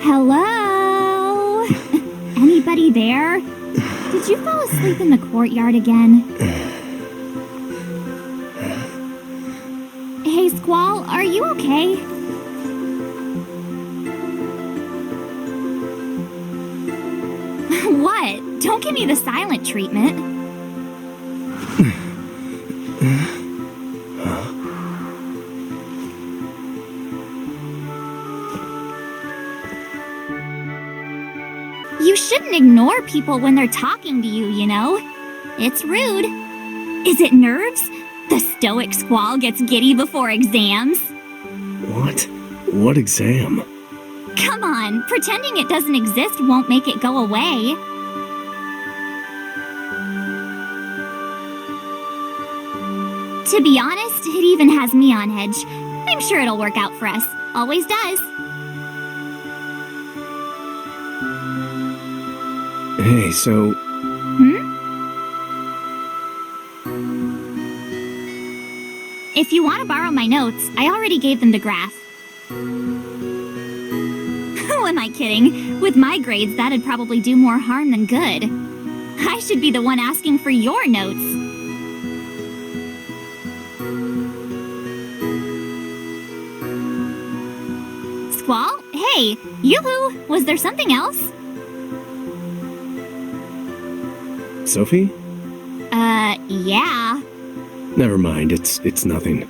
Hello? Anybody there? Did you fall asleep in the courtyard again? Hey, Squall, are you okay? What? Don't give me the silent treatment. You shouldn't ignore people when they're talking to you, you know? It's rude. Is it nerves? The stoic Squall gets giddy before exams. What? What exam? Come on, pretending it doesn't exist won't make it go away. To be honest, it even has me on edge. I'm sure it'll work out for us. Always does. Hey, so... If you want to borrow my notes, I already gave them to Graph. Who am I kidding? With my grades, that'd probably do more harm than good. I should be the one asking for your notes. Squall? Hey, yoo-hoo! Was there something else? Sophie? Yeah. Never mind, it's nothing.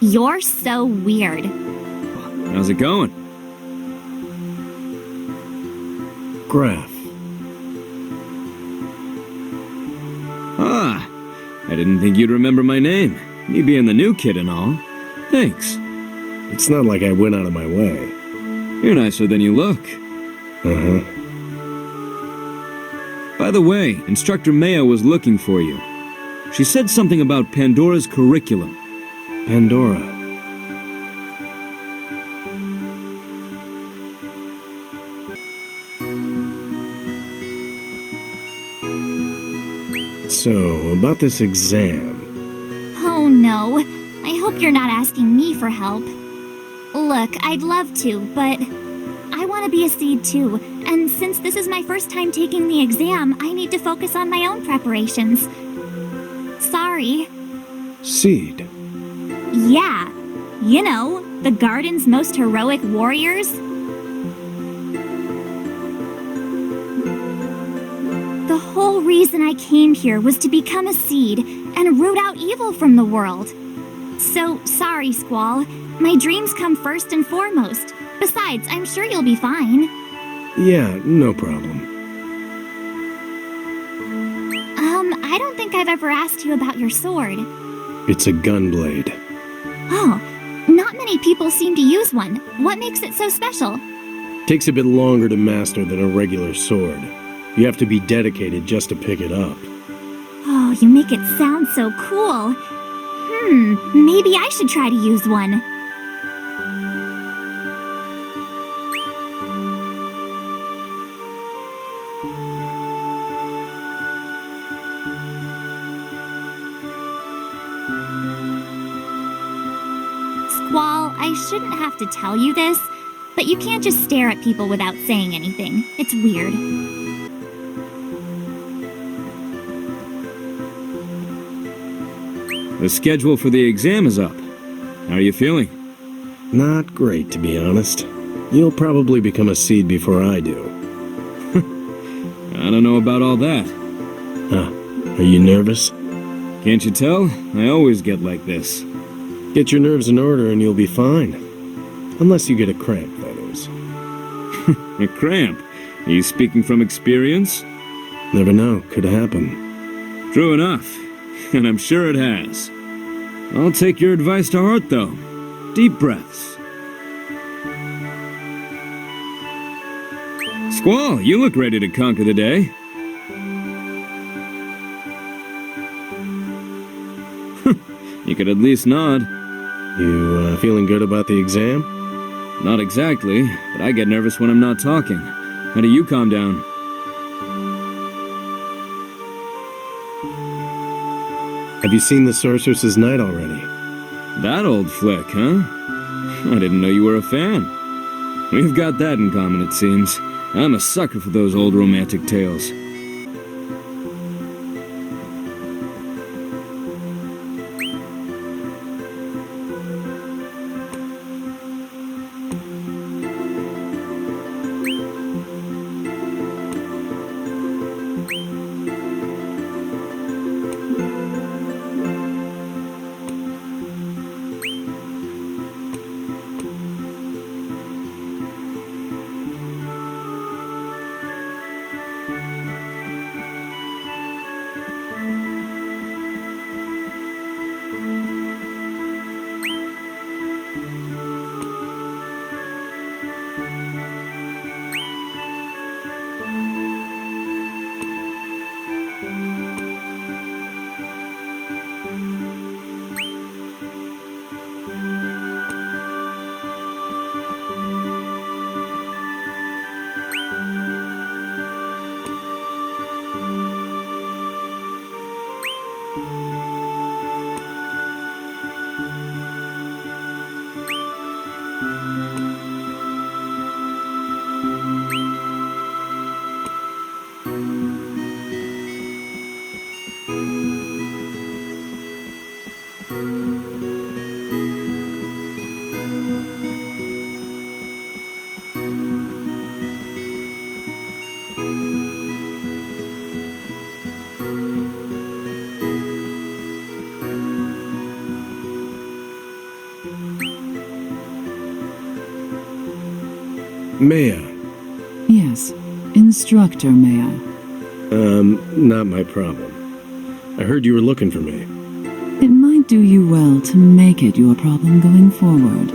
You're so weird. How's it going? Graph. Ah, I didn't think you'd remember my name. Me being the new kid and all. Thanks. It's not like I went out of my way. You're nicer than you look. Uh-huh. By the way, Instructor Maya was looking for you. She said something about Pandora's curriculum. Pandora. So, about this exam. Oh no, I hope you're not asking me for help. Look, I'd love to, but I want to be a seed too, and since this is my first time taking the exam, I need to focus on my own preparations. Sorry. Seed. Yeah, you know, the garden's most heroic warriors. The whole reason I came here was to become a seed and root out evil from the world. So, sorry, Squall. My dreams come first and foremost. Besides, I'm sure you'll be fine. Yeah, no problem. I don't think I've ever asked you about your sword. It's a gunblade. Oh, not many people seem to use one. What makes it so special? Takes a bit longer to master than a regular sword. You have to be dedicated just to pick it up. Oh, you make it sound so cool. Maybe I should try to use one. Squall, I shouldn't have to tell you this, but you can't just stare at people without saying anything. It's weird. The schedule for the exam is up. How are you feeling? Not great, to be honest. You'll probably become a seed before I do. I don't know about all that. Huh. Are you nervous? Can't you tell? I always get like this. Get your nerves in order and you'll be fine. Unless you get a cramp, that is. A cramp? Are you speaking from experience? Never know. Could happen. True enough. And I'm sure it has. I'll take your advice to heart, though. Deep breaths. Squall, you look ready to conquer the day. You could at least nod. You feeling good about the exam? Not exactly, but I get nervous when I'm not talking. How do you calm down? Have you seen The Sorceress's Night already? That old flick, huh? I didn't know you were a fan. We've got that in common, it seems. I'm a sucker for those old romantic tales. Maya. Yes, Instructor Maya. Not my problem. I heard you were looking for me. It might do you well to make it your problem going forward.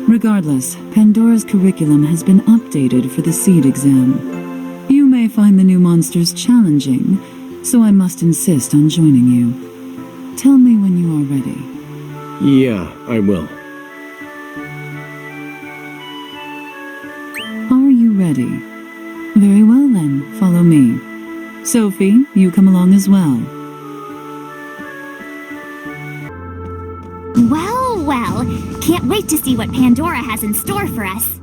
Regardless, Pandora's curriculum has been updated for the seed exam. You may find the new monsters challenging, so I must insist on joining you. Tell me when you are ready. Yeah, I will. Are you ready? Very well then, follow me. Sophie, you come along as well. Well, well. Can't wait to see what Pandora has in store for us.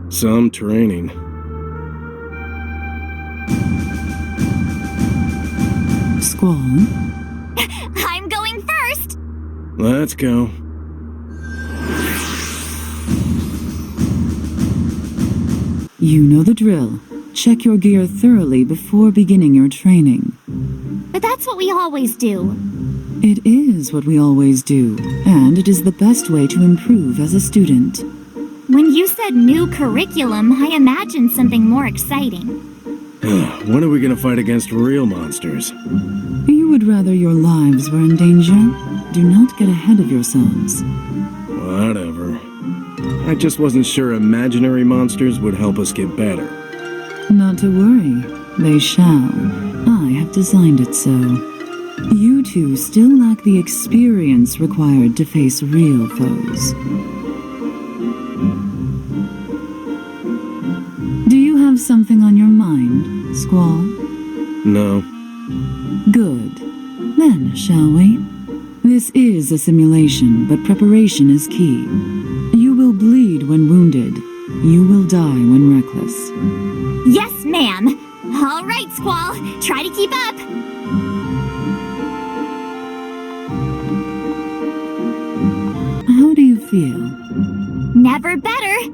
Some training. Squall, I'm going first! Let's go. you know the drill. Check your gear thoroughly before beginning your training. But that's what we always do. It is what we always do, and it is the best way to improve as a student. When you said new curriculum, I imagined something more exciting. When are we gonna fight against real monsters? You would rather your lives were in danger? do not get ahead of yourselves. Whatever. I just wasn't sure imaginary monsters would help us get better. Not to worry, they shall. I have designed it so. You two still lack the experience required to face real foes. Do you have something on your mind, Squall? No. Good. Then, shall we? This is a simulation, but preparation is key. You will bleed when wounded. You will die when reckless. Yes, ma'am. All right, Squall. Try to keep up. How do you feel? Never better.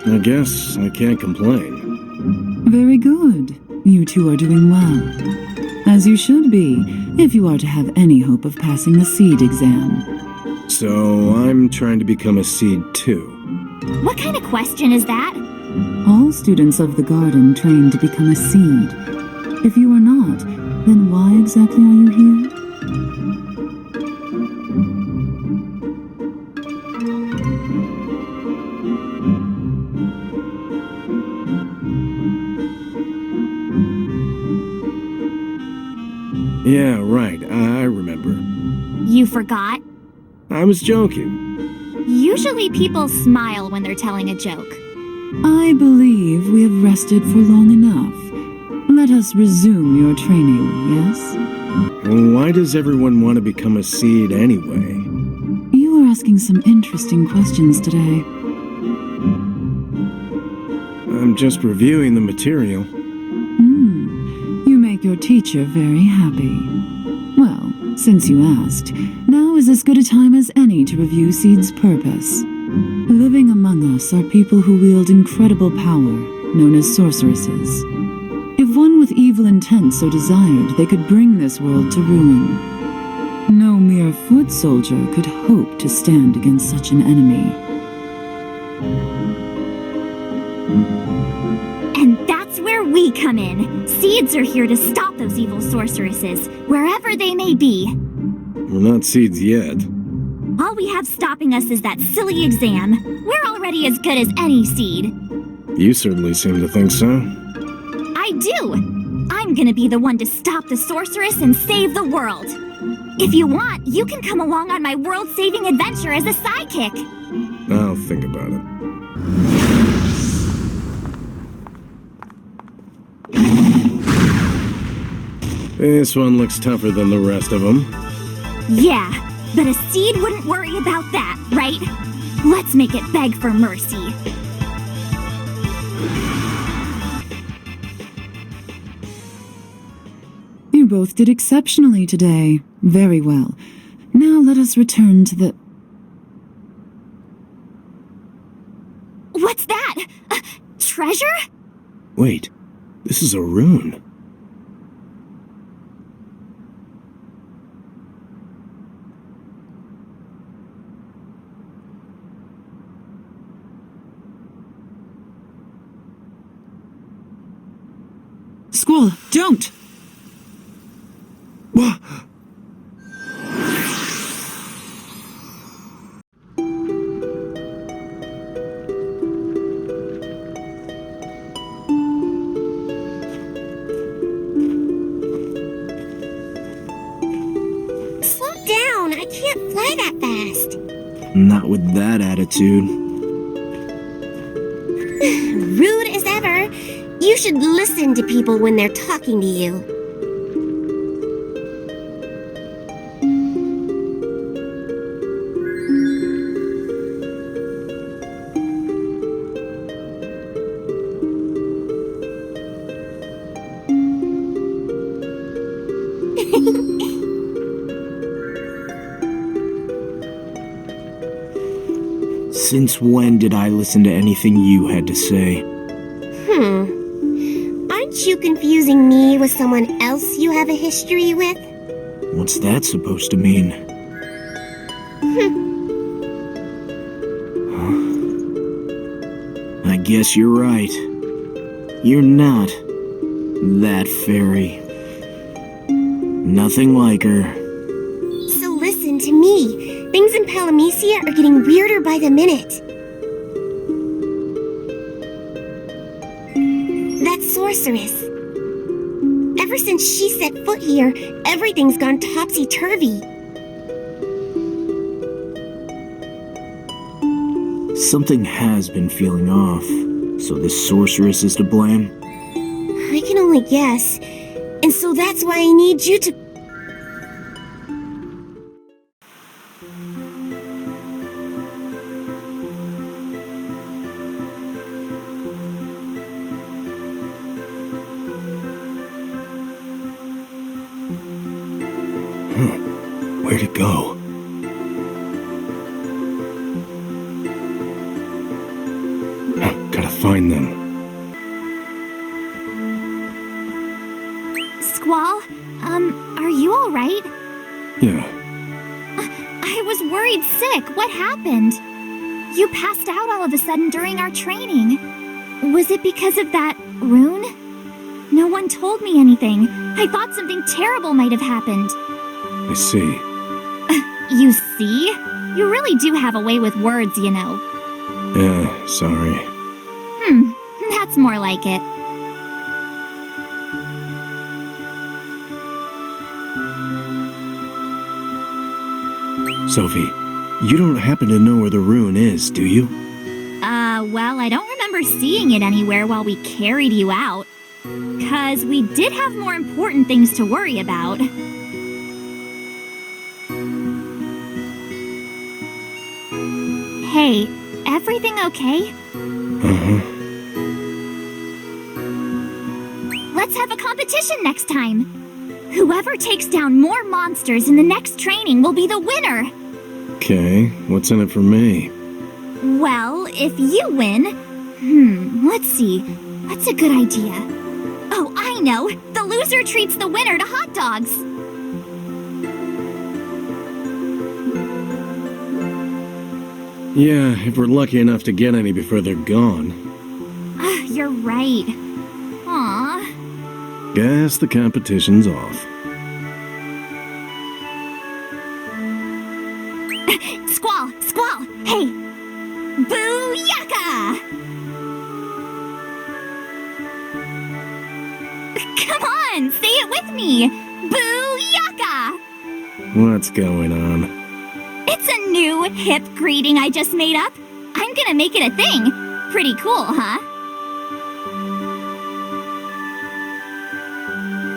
I guess I can't complain. Very good. You two are doing well. As you should be, if you are to have any hope of passing the seed exam. So I'm trying to become a seed too. What kind of question is that? All students of the garden train to become a seed. If you are not, then why exactly are you here? Yeah, right. I remember. You forgot? I was joking. Usually people smile when they're telling a joke. I believe we have rested for long enough. Let us resume your training, yes? Why does everyone want to become a seed anyway? You are asking some interesting questions today. I'm just reviewing the material. You make your teacher very happy. Well, since you asked, now is as good a time as any to review Seed's purpose. Living among us are people who wield incredible power, known as sorceresses. If one with evil intent so desired, they could bring this world to ruin. No mere foot soldier could hope to stand against such an enemy. And that's where we come in. Seeds are here to stop those evil sorceresses, wherever they may be. We're not seeds yet. All we have stopping us is that silly exam. We're already as good as any seed. You certainly seem to think so. I do. I'm gonna be the one to stop the sorceress and save the world. If you want, you can come along on my world-saving adventure as a sidekick. I'll think about it. This one looks tougher than the rest of them. Yeah, but a seed wouldn't worry about that, right? Let's make it beg for mercy. You both did exceptionally today. Very well. Now let us return to the... What's that? Treasure? Wait, this is a rune. Squall, don't! Slow down! I can't fly that fast. Not with that attitude. Rude as ever. You should listen to people when they're talking to you. Since when did I listen to anything you had to say? Aren't you confusing me with someone else you have a history with? What's that supposed to mean? I guess you're right. You're not that fairy. Nothing like her. So listen to me. Things in Palamecia are getting weirder by the minute. That sorceress. Ever since she set foot here, everything's gone topsy-turvy. Something has been feeling off. So this sorceress is to blame? I can only guess. And so that's why I need you to... Where'd it go? Gotta find them. Squall, are you alright? Yeah. I was worried sick. What happened? You passed out all of a sudden during our training. Was it because of that rune? No one told me anything. I thought something terrible might have happened. I see. You see? You really do have a way with words, you know. Yeah, sorry. That's more like it. Sophie, you don't happen to know where the rune is, do you? Well, I don't remember seeing it anywhere while we carried you out. 'Cause we did have more important things to worry about. Hey, everything okay? Uh-huh. Let's have a competition next time. Whoever takes down more monsters in the next training will be the winner. Okay, what's in it for me? Well, if you win... let's see. What's a good idea? Oh, I know! The loser treats the winner to hot dogs! Yeah, if we're lucky enough to get any before they're gone. You're right. Aw. Guess the competition's off. Squall! Squall! Hey! Booyaka! Come on! Say it with me! Booyaka! What's going on? It's a new, hip greeting I just made up. I'm gonna make it a thing. Pretty cool, huh?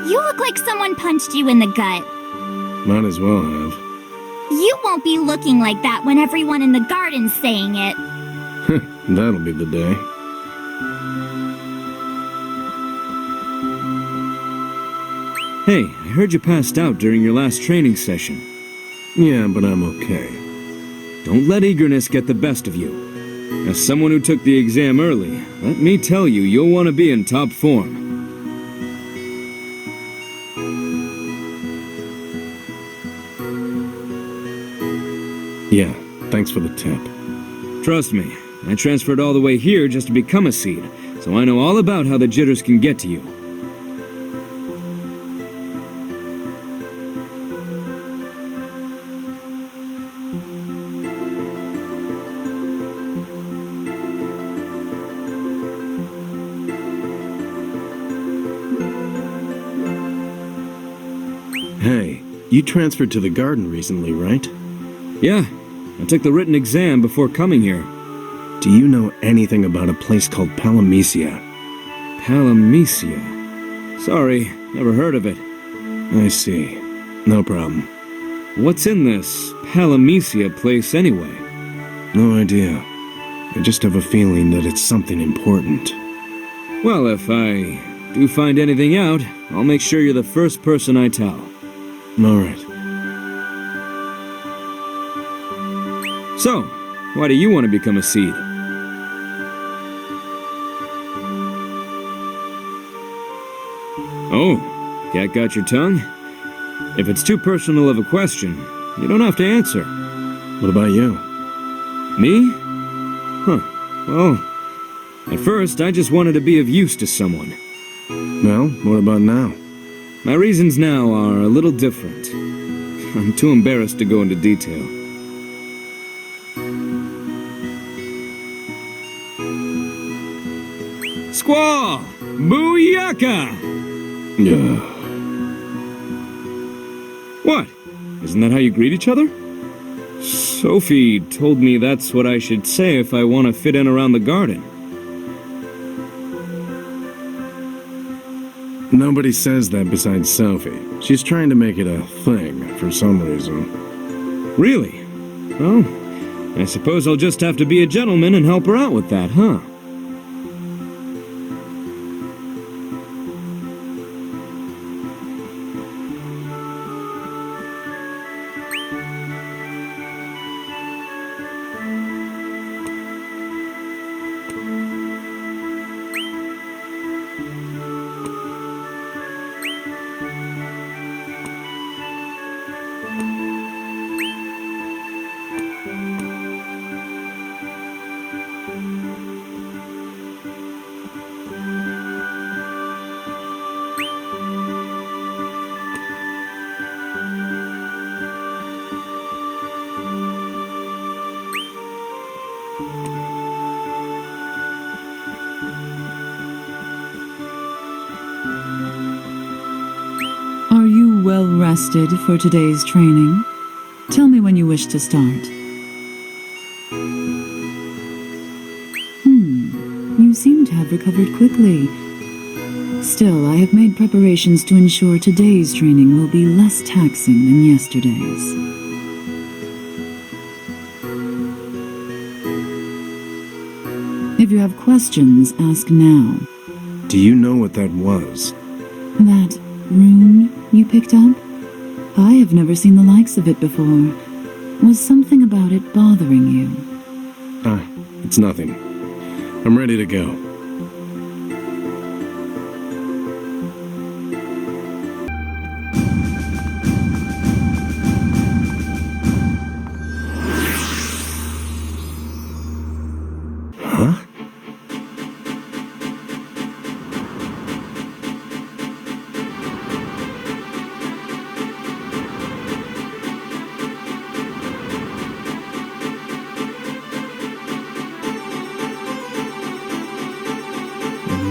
You look like someone punched you in the gut. Might as well have. You won't be looking like that when everyone in the garden's saying it. That'll be the day. Hey, I heard you passed out during your last training session. Yeah, but I'm okay. Don't let eagerness get the best of you. As someone who took the exam early, let me tell you, you'll want to be in top form. Yeah, thanks for the tip. Trust me, I transferred all the way here just to become a seed, so I know all about how the jitters can get to you. Hey, you transferred to the garden recently, right? Yeah, I took the written exam before coming here. Do you know anything about a place called Palamecia? Palamecia? Sorry, never heard of it. I see. No problem. What's in this Palamecia place anyway? No idea. I just have a feeling that it's something important. Well, if I do find anything out, I'll make sure you're the first person I tell. Alright. So, why do you want to become a seed? Oh, cat got your tongue? If it's too personal of a question, you don't have to answer. What about you? Me? Huh. Well, at first I just wanted to be of use to someone. Well, what about now? My reasons now are a little different. I'm too embarrassed to go into detail. Squall! Booyaka! What? Isn't that how you greet each other? Sophie told me that's what I should say if I want to fit in around the garden. Nobody says that besides Sophie. She's trying to make it a thing for some reason. Really? Well, I suppose I'll just have to be a gentleman and help her out with that, huh? Are you well rested for today's training? Tell me when you wish to start. You seem to have recovered quickly. Still, I have made preparations to ensure today's training will be less taxing than yesterday's. If you have questions, ask now. Do you know what that was? That rune you picked up? I have never seen the likes of it before. Was something about it bothering you? It's nothing. I'm ready to go. Huh?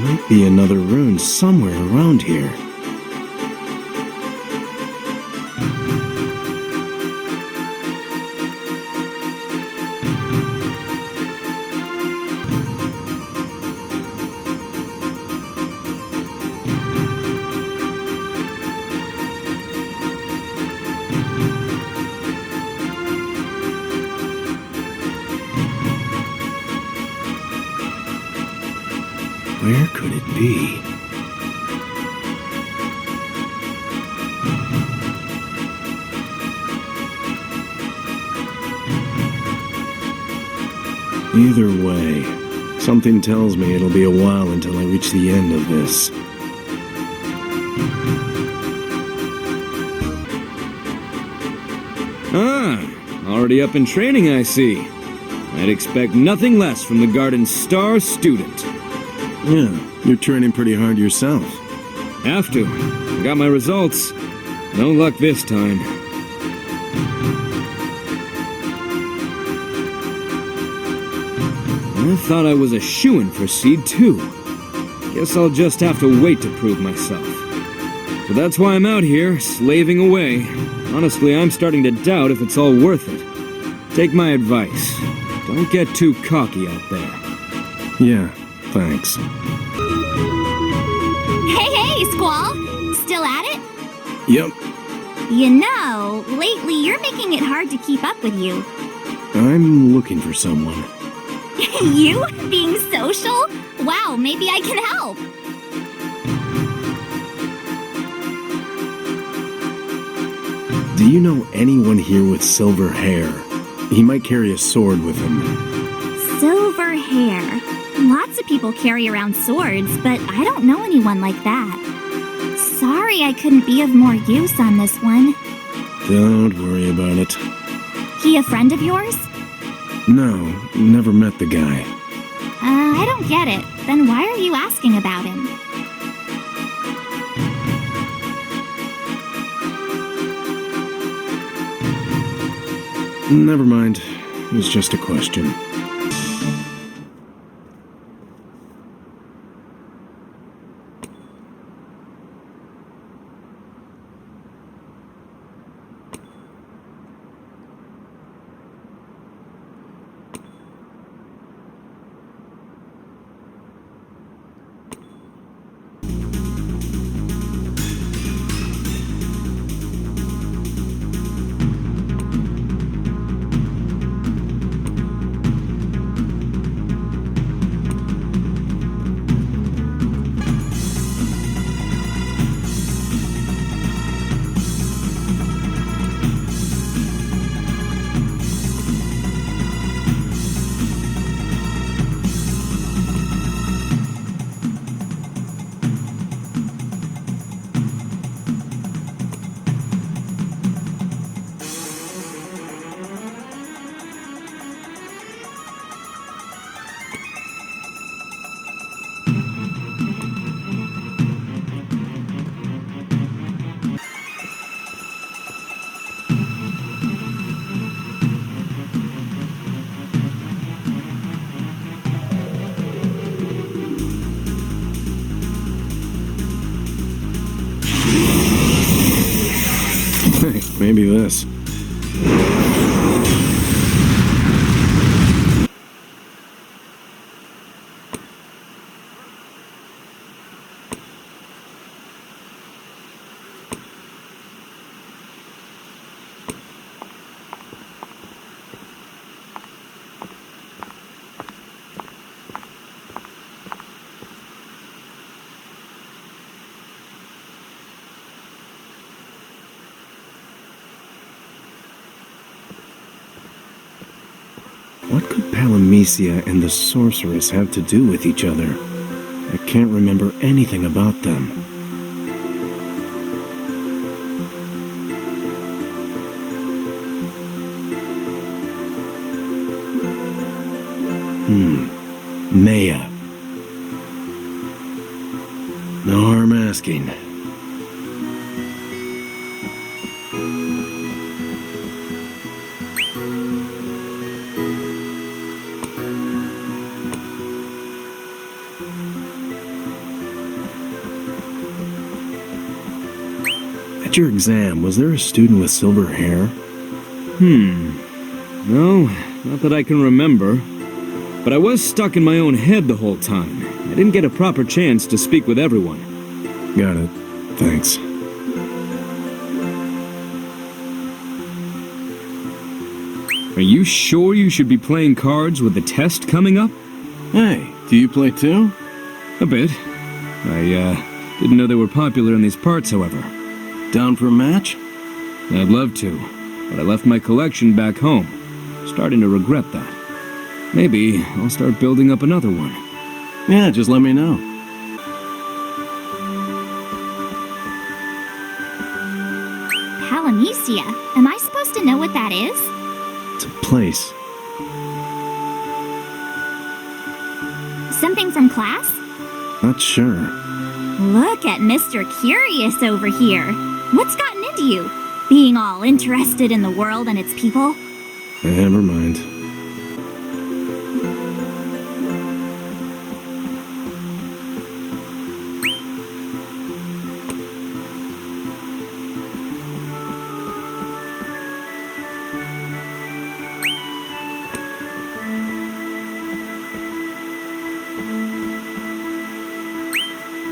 Might be another rune somewhere around here. Where could it be? Either way, something tells me it'll be a while until I reach the end of this. Already up in training, I see. I'd expect nothing less from the garden's star student. Yeah, you're training pretty hard yourself. Have to. Got my results. No luck this time. I thought I was a shoo-in for Seed 2. Guess I'll just have to wait to prove myself. So that's why I'm out here, slaving away. Honestly, I'm starting to doubt if it's all worth it. Take my advice. Don't get too cocky out there. Yeah, thanks. Hey, Squall! Still at it? Yep, You know, lately you're making it hard to keep up with you. I'm looking for someone. You? Being social? Wow, maybe I can help. Do you know anyone here with silver hair? He might carry a sword with him. Silver hair. Lots of people carry around swords, but I don't know anyone like that. Sorry I couldn't be of more use on this one. Don't worry about it. He a friend of yours? No, never met the guy. I don't get it. Then why are you asking about him? Never mind. It was just a question. Hey, maybe this. What could Palamecia and the sorceress have to do with each other? I can't remember anything about them. Maya. No harm asking. At your exam, was there a student with silver hair? No, not that I can remember. But I was stuck in my own head the whole time. I didn't get a proper chance to speak with everyone. Got it. Thanks. Are you sure you should be playing cards with the test coming up? Hey, do you play too? A bit. I didn't know they were popular in these parts, however. Down for a match? I'd love to, but I left my collection back home. Starting to regret that. Maybe I'll start building up another one. Yeah, just let me know. Palamecia? Am I supposed to know what that is? It's a place. Something from class? Not sure. Look at Mr. Curious over here. What's gotten into you? Being all interested in the world and its people? Never mind.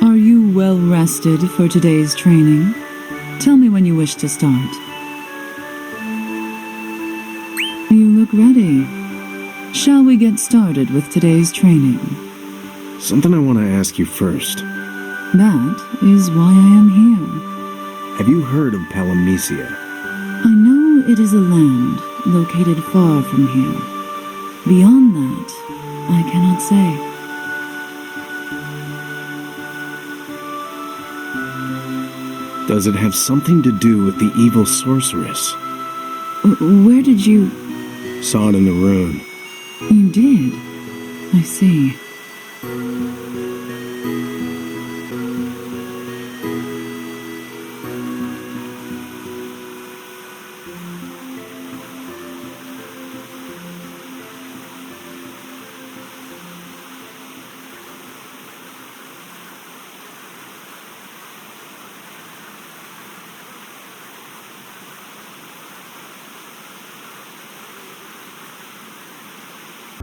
Are you well rested for today's training? Tell me when you wish to start. You look ready. Shall we get started with today's training? Something I want to ask you first. That is why I am here. Have you heard of Palamecia? I know it is a land located far from here. Beyond that, I cannot say. Does it have something to do with the evil sorceress? Where did you... Saw it in the rune. You did? I see.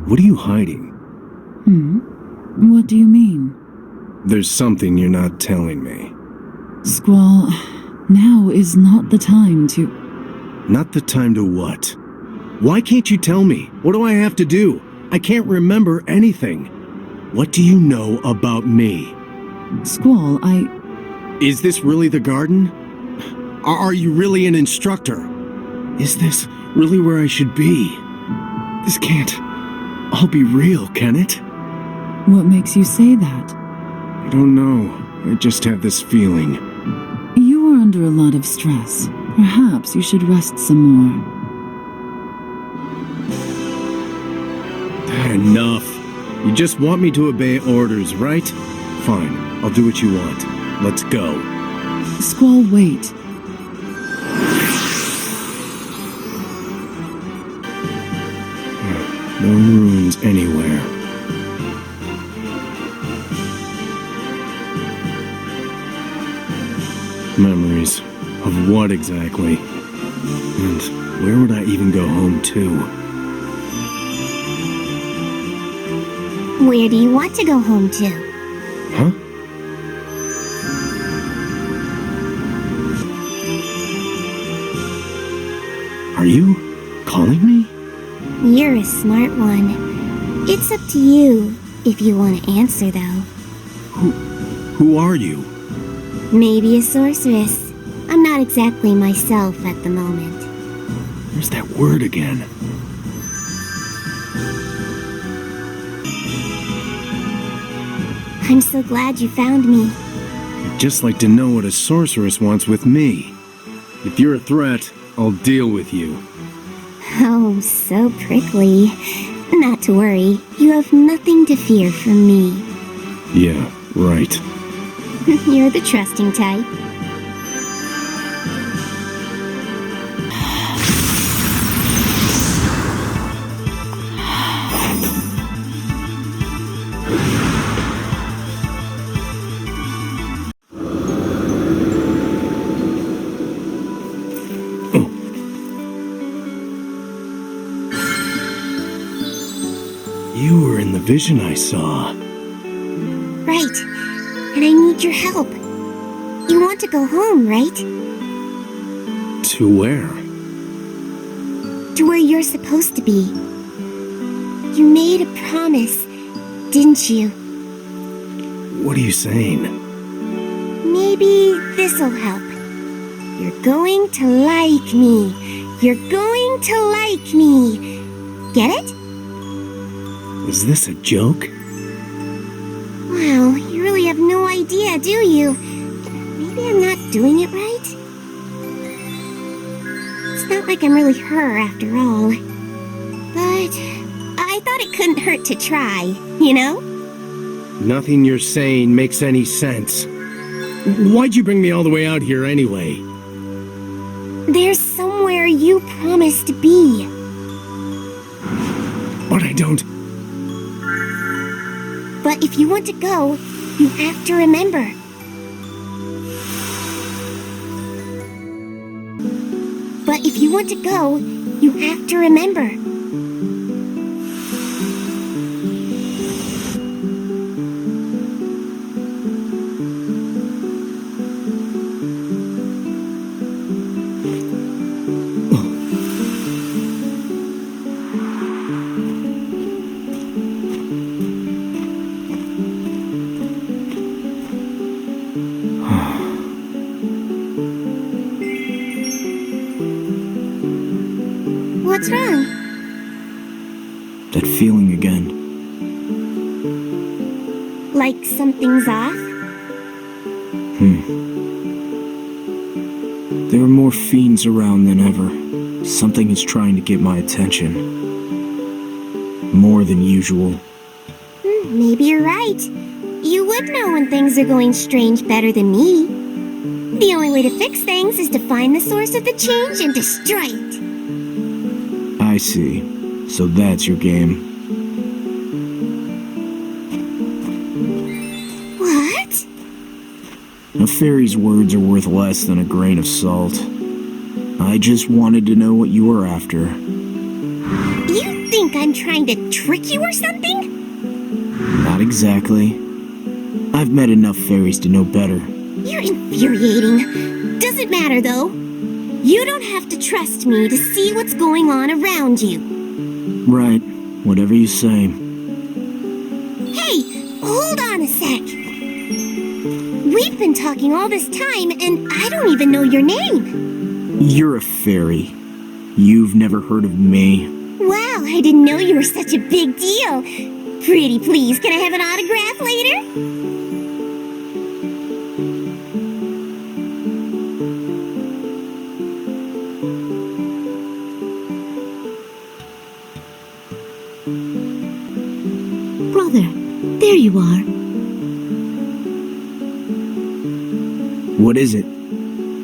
What are you hiding? What do you mean? There's something you're not telling me. Squall, now is not the time to... Not the time to what? Why can't you tell me? What do I have to do? I can't remember anything. What do you know about me? Squall, Is this really the garden? Are you really an instructor? Is this really where I should be? This can't all be real, can it? What makes you say that? I don't know. I just have this feeling. You are under a lot of stress. Perhaps you should rest some more. Enough. You just want me to obey orders, right? Fine. I'll do what you want. Let's go. Squall, wait. No ruins anywhere. Memories of what exactly? And where would I even go home to? Where do you want to go home to? Huh? Are you calling me? You're a smart one. It's up to you if you want to answer, though. Who are you? Maybe a sorceress. I'm not exactly myself at the moment. Where's that word again? I'm so glad you found me. I'd just like to know what a sorceress wants with me. If you're a threat, I'll deal with you. Oh, so prickly. Not to worry, you have nothing to fear from me. Yeah, right. You're the trusting type. You were in the vision I saw. Right. And I need your help. You want to go home, right? To where? To where you're supposed to be. You made a promise, didn't you? What are you saying? Maybe this'll help. You're going to like me. You're going to like me. Get it? Is this a joke? Wow, you really have no idea, do you? Maybe I'm not doing it right? It's not like I'm really her after all. But I thought it couldn't hurt to try, you know? Nothing you're saying makes any sense. Why'd you bring me all the way out here anyway? There's somewhere you promised to be. But I don't... But if you want to go, you have to remember. But if you want to go, you have to remember. What's wrong? That feeling again. Like something's off? There are more fiends around than ever. Something is trying to get my attention. More than usual. Maybe you're right. You would know when things are going strange better than me. The only way to fix things is to find the source of the change and destroy it. I see. So that's your game. What? A fairy's words are worth less than a grain of salt. I just wanted to know what you were after. You think I'm trying to trick you or something? Not exactly. I've met enough fairies to know better. You're infuriating. Doesn't matter, though. You don't have to trust me to see what's going on around you. Right, whatever you say. Hey, hold on a sec. We've been talking all this time, and I don't even know your name. You're a fairy. You've never heard of me. Wow, I didn't know you were such a big deal. Pretty please, can I have an autograph later? Brother, there you are. What is it?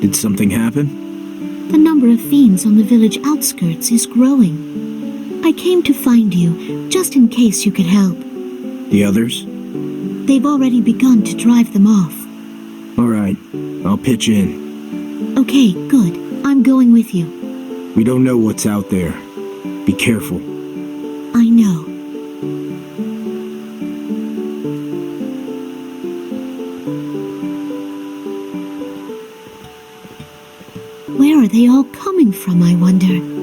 Did something happen? The number of fiends on the village outskirts is growing. I came to find you, just in case you could help. The others? They've already begun to drive them off. All right, I'll pitch in. Okay, good. I'm going with you. We don't know what's out there. Be careful. I know. Where are they all coming from, I wonder?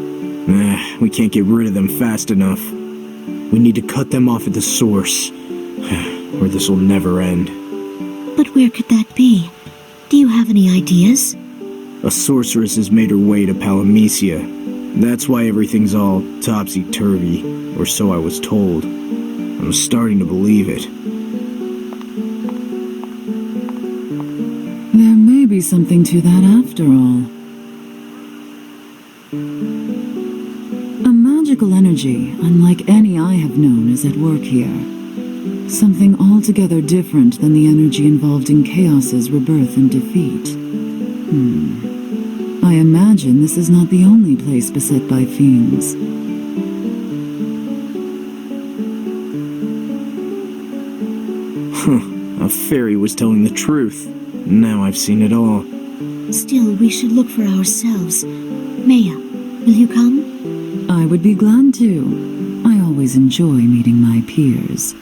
We can't get rid of them fast enough. We need to cut them off at the source, or this will never end. But where could that be? Do you have any ideas? A sorceress has made her way to Palamecia. That's why everything's all topsy-turvy, or so I was told. I'm starting to believe it. There may be something to that after all. A magical energy, unlike any I have known, is at work here. Something altogether different than the energy involved in Chaos's rebirth and defeat. I imagine this is not the only place beset by fiends. A fairy was telling the truth. Now I've seen it all. Still, we should look for ourselves. Maya, will you come? I would be glad to. I always enjoy meeting my peers.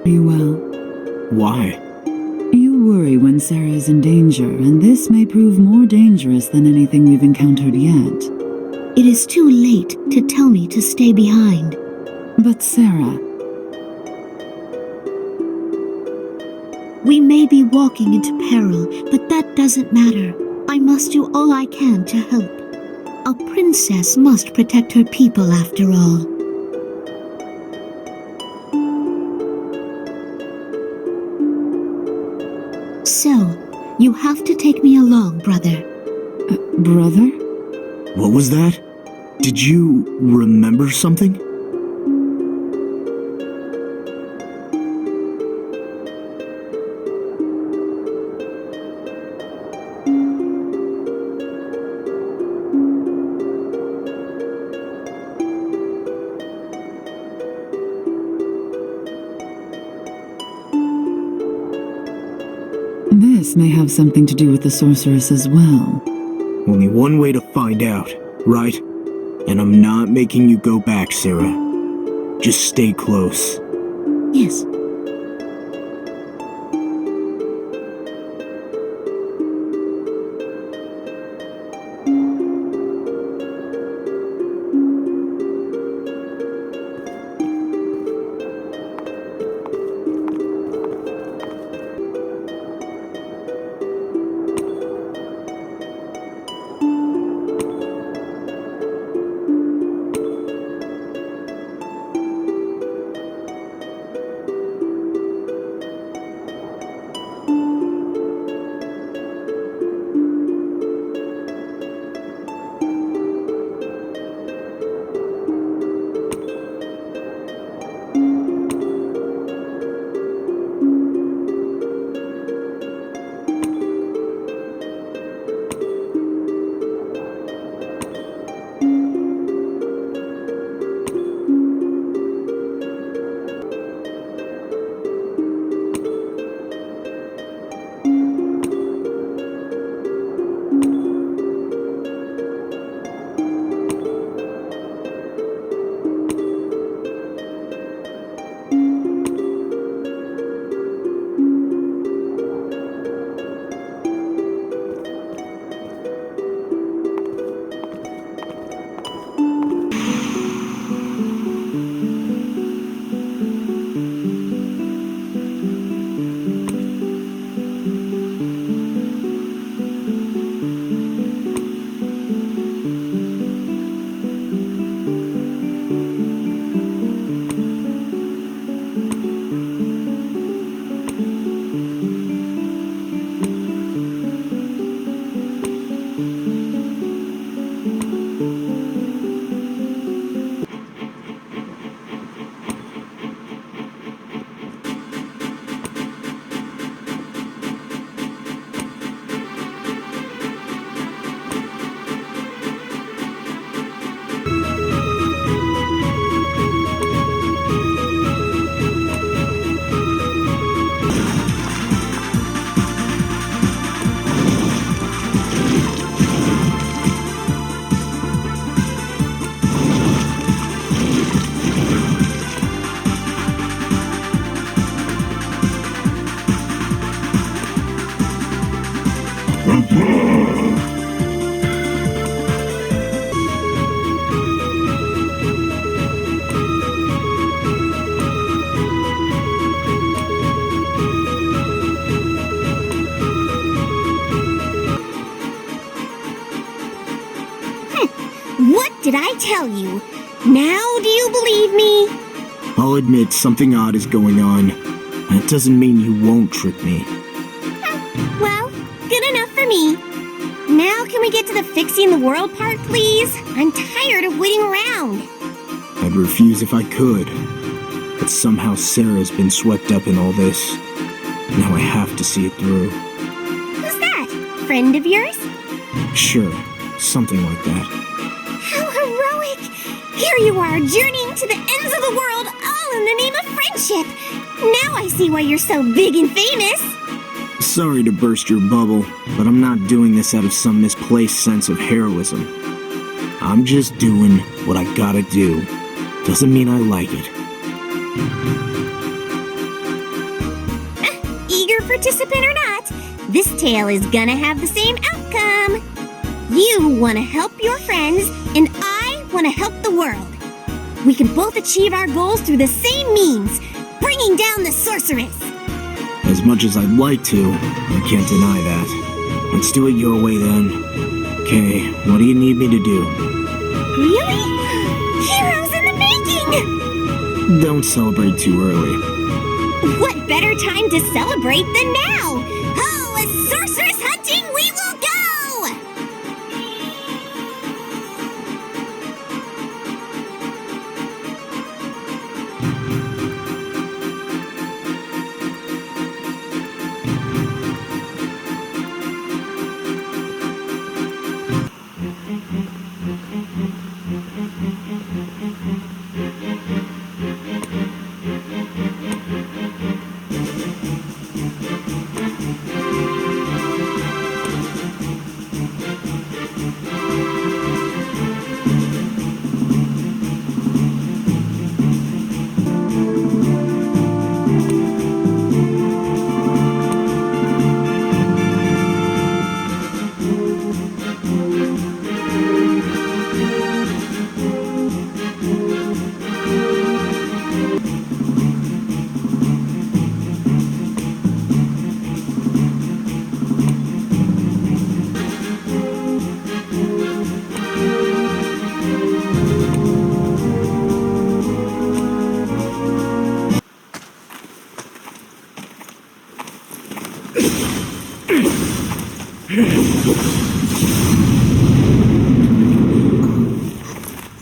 You well? Why? You worry when Sarah is in danger, and this may prove more dangerous than anything we've encountered yet. It is too late to tell me to stay behind. But Sarah, We may be walking into peril, but that doesn't matter. I must do all I can to help. A princess must protect her people after all. So, you have to take me along, brother. brother? What was that? Did you remember something? This may have something to do with the sorceress as well. Only one way to find out, right? And I'm not making you go back, Sarah. Just stay close. Yes. did I tell you? Now do you believe me? I'll admit something odd is going on. That doesn't mean you won't trick me. Well, good enough for me. Now can we get to the fixing the world part, please? I'm tired of waiting around. I'd refuse if I could. But somehow Sarah's been swept up in all this. Now I have to see it through. Who's that? Friend of yours? Sure, something like that. How heroic! Here you are, journeying to the ends of the world, all in the name of friendship. Now I see why you're so big and famous. Sorry to burst your bubble, but I'm not doing this out of some misplaced sense of heroism. I'm just doing what I gotta do. Doesn't mean I like it. Eager participant or not, this tale is gonna have the same outcome. You want to help your friends, and I want to help the world. We can both achieve our goals through the same means, bringing down the sorceress. As much as I'd like to, I can't deny that. Let's do it your way then. Okay, what do you need me to do? Really? Heroes in the making! Don't celebrate too early. What better time to celebrate than now? Oh, as sorceress hunting we will go!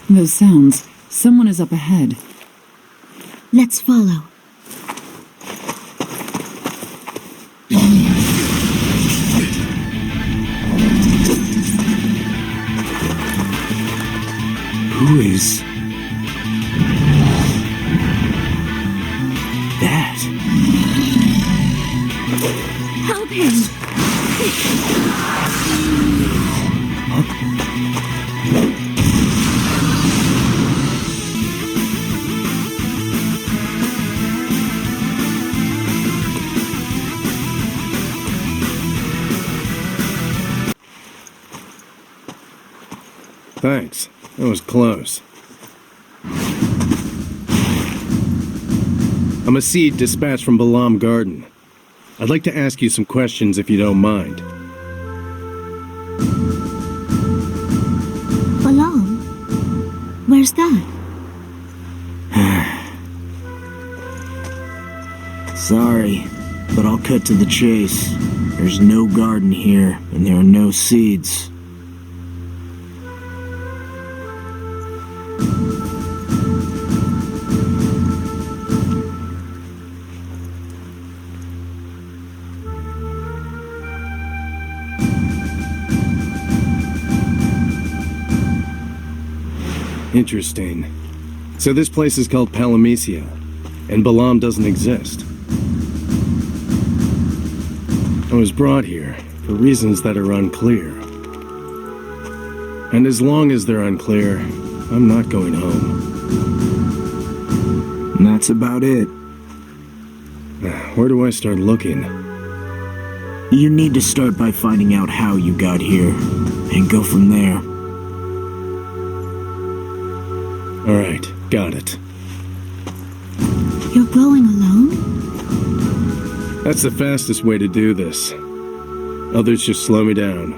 Those sounds. Someone is up ahead. Let's follow. Who is that? Help him! Thanks. That was close. I'm a seed dispatched from Balam Garden. I'd like to ask you some questions if you don't mind. Balam? Where's that? Sorry, but I'll cut to the chase. There's no garden here, and there are no seeds. Interesting. So this place is called Palamecia, and Balam doesn't exist. I was brought here for reasons that are unclear. And as long as they're unclear, I'm not going home. And that's about it. Where do I start looking? You need to start by finding out how you got here, and go from there. Alright, got it. You're going alone? That's the fastest way to do this. Others just slow me down.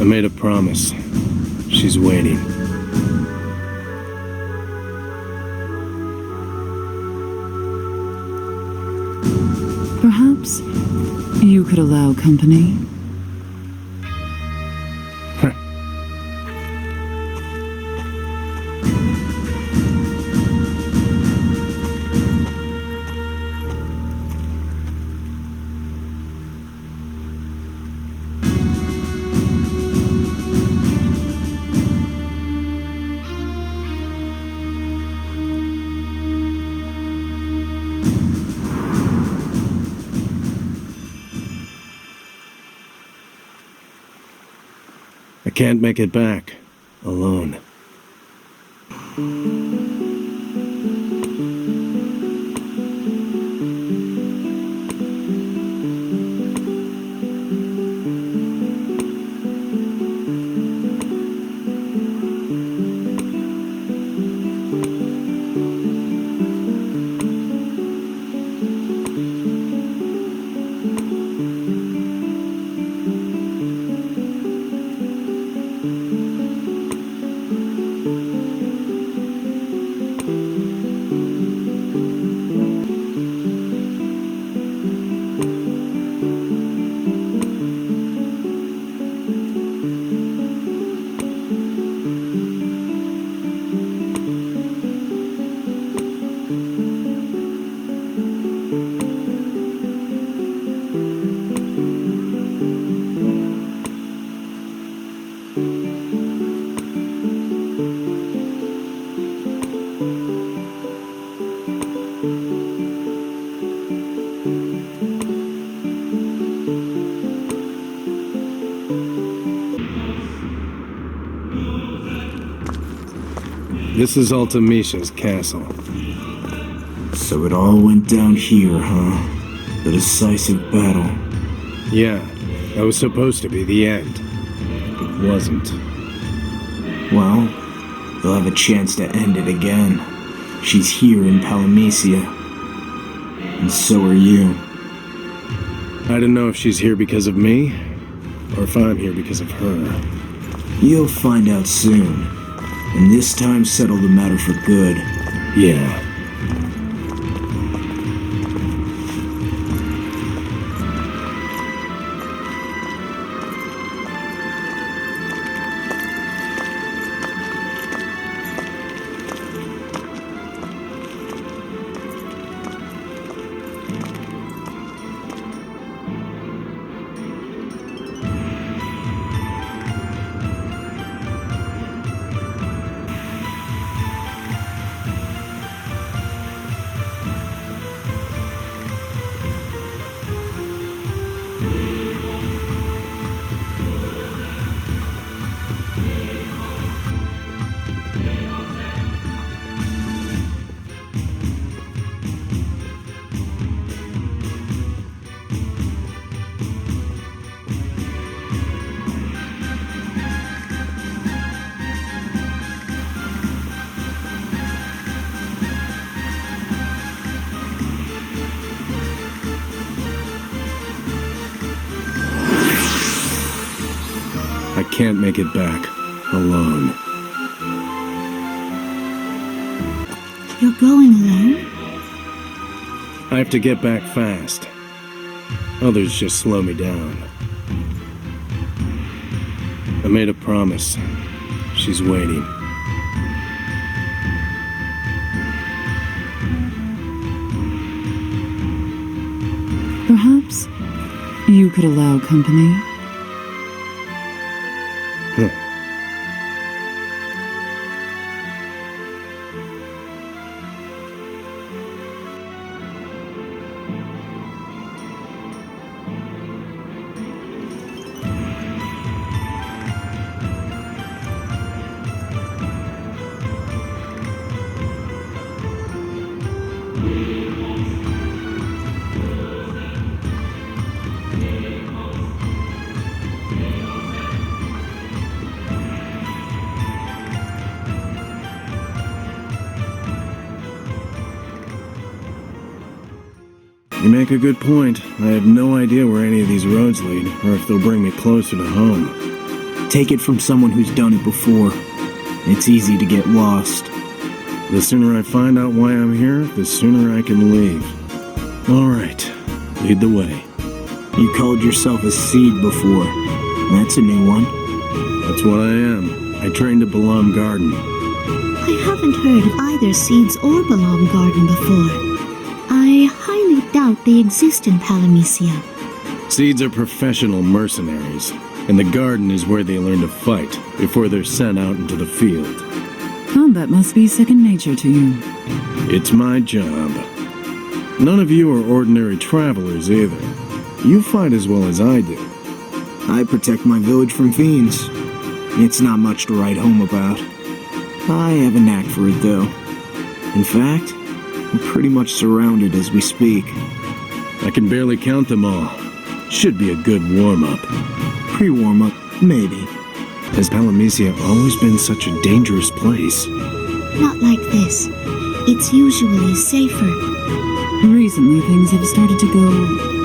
I made a promise. She's waiting. Perhaps you could allow company? I can't make it back. Alone. This is Altamecia's castle. So it all went down here, huh? The decisive battle. Yeah, that was supposed to be the end. It wasn't. Well, they'll have a chance to end it again. She's here in Palamecia. And so are you. I don't know if she's here because of me, or if I'm here because of her. You'll find out soon. And this time settle the matter for good. Yeah. I can't make it back. Alone. You're going alone? I have to get back fast. Others just slow me down. I made a promise. She's waiting. Perhaps you could allow company? You make a good point. I have no idea where any of these roads lead, or if they'll bring me closer to home. Take it from someone who's done it before. It's easy to get lost. The sooner I find out why I'm here, the sooner I can leave. All right, lead the way. You called yourself a seed before. That's a new one. That's what I am. I trained at Balam Garden. I haven't heard of either Seeds or Balam Garden before. I highly doubt they exist in Palamecia. Seeds are professional mercenaries, and the garden is where they learn to fight before they're sent out into the field. Combat must be second nature to you. It's my job. None of you are ordinary travelers either. You fight as well as I do. I protect my village from fiends. It's not much to write home about. I have a knack for it, though. In fact, we're pretty much surrounded as we speak. I can barely count them all. Should be a good warm-up. Pre-warm-up, maybe. Has Palamecia always been such a dangerous place? Not like this. It's usually safer. Recently, things have started to go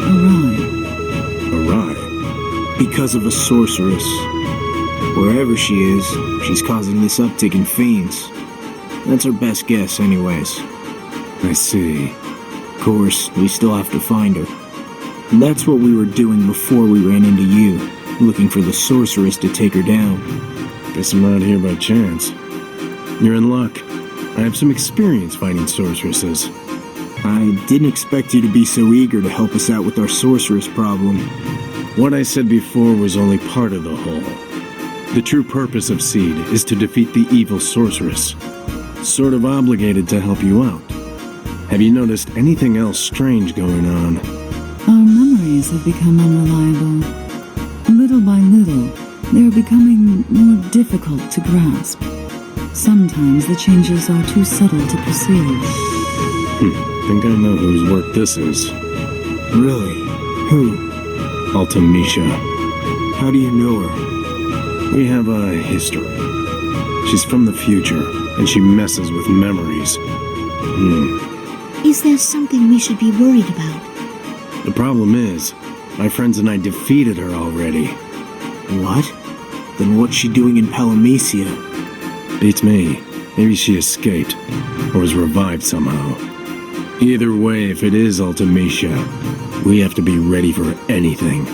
awry. Awry? Because of a sorceress. Wherever she is, she's causing this uptick in fiends. That's our best guess, anyways. I see. Of course, we still have to find her. That's what we were doing before we ran into you, looking for the sorceress to take her down. Guess I'm not here by chance. You're in luck. I have some experience fighting sorceresses. I didn't expect you to be so eager to help us out with our sorceress problem. What I said before was only part of the whole. The true purpose of Seed is to defeat the evil sorceress. Sort of obligated to help you out. Have you noticed anything else strange going on? Our memories have become unreliable. Little by little, they are becoming more difficult to grasp. Sometimes the changes are too subtle to perceive. Think I know whose work this is. Really? Who? Palamecia. How do you know her? We have a history. She's from the future, and she messes with memories. Is there something we should be worried about? The problem is, my friends and I defeated her already. What? Then what's she doing in Palamecia? Beats me. Maybe she escaped, or was revived somehow. Either way, if it is Palamecia, we have to be ready for anything.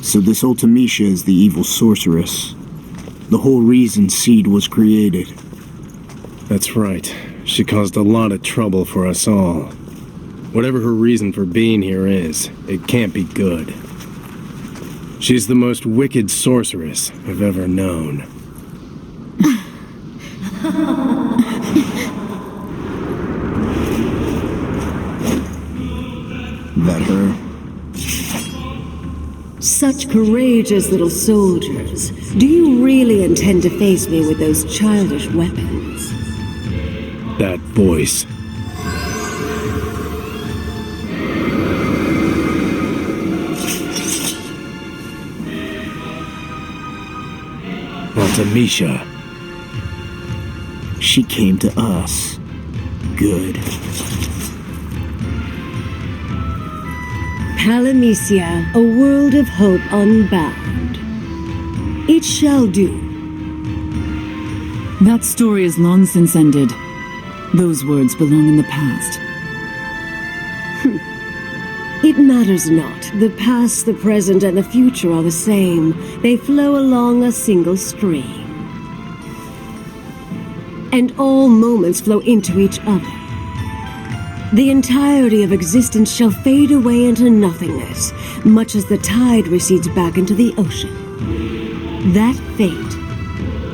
So this Palamecia is the evil sorceress. The whole reason Seed was created. That's right. She caused a lot of trouble for us all. Whatever her reason for being here is, it can't be good. She's the most wicked sorceress I've ever known. That her? Such courageous little soldiers. Do you really intend to face me with those childish weapons? That voice. Palamecia. She came to us. Good. Palamecia, a world of hope unbound. It shall do. That story is long since ended. Those words belong in the past. It matters not. The past, the present, and the future are the same. They flow along a single stream. and all moments flow into each other. The entirety of existence shall fade away into nothingness, much as the tide recedes back into the ocean. That fate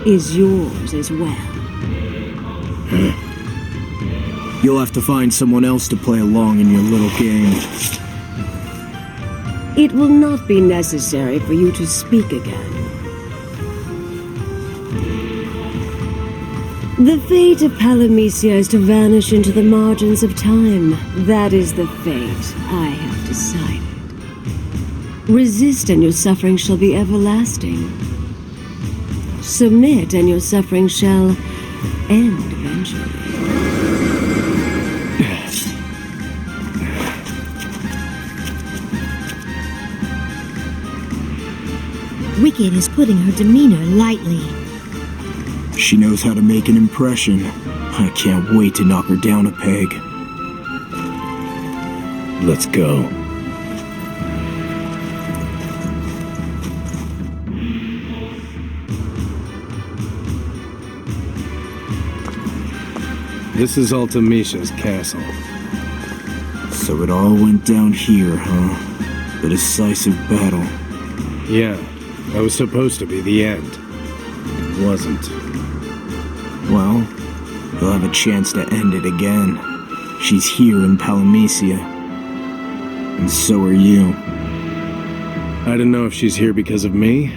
is yours as well. You'll have to find someone else to play along in your little game. It will not be necessary for you to speak again. The fate of Palamecia is to vanish into the margins of time. That is the fate I have decided. Resist and your suffering shall be everlasting. Submit and your suffering shall end eventually. Wicked is putting her demeanor lightly. She knows how to make an impression. I can't wait to knock her down a peg. Let's go. This is Altamecia's castle. So it all went down here, huh? The decisive battle. Yeah, that was supposed to be the end. It wasn't. Well, you'll have a chance to end it again. She's here in Palamecia. And so are you. I don't know if she's here because of me,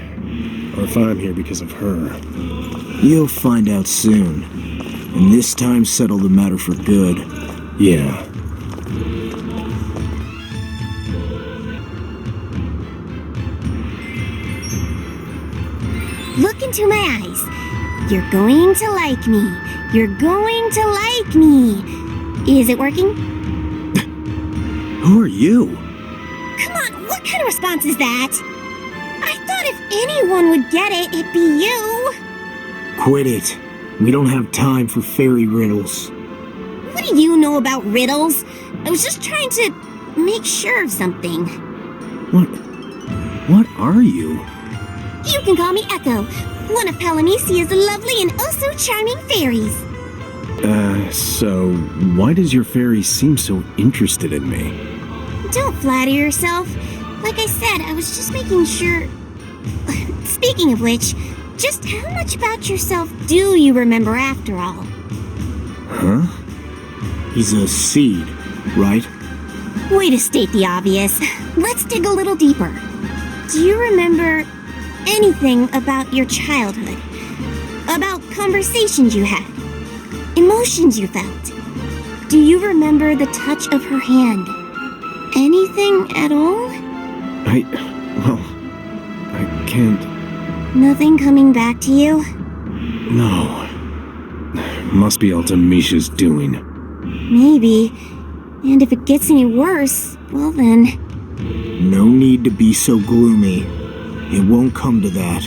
or if I'm here because of her. You'll find out soon. And this time settle the matter for good. Yeah. Look into my eyes. You're going to like me. You're going to like me. Is it working? Who are you? Come on, what kind of response is that? I thought if anyone would get it, it'd be you. Quit it. We don't have time for fairy riddles. What do you know about riddles? I was just trying to make sure of something. What are you? You can call me Echo, one of Palamecia's lovely and oh so charming fairies. So why does your fairy seem so interested in me? Don't flatter yourself. Like I said, I was just making sure... Speaking of which, just how much about yourself do you remember after all? Huh? He's a seed, right? Way to state the obvious. Let's dig a little deeper. Do you remember anything about your childhood? About conversations you had? Emotions you felt? Do you remember the touch of her hand? Anything at all? I can't... Nothing coming back to you? No. Must be Altamecia's doing. Maybe. And if it gets any worse, well then... No need to be so gloomy. It won't come to that.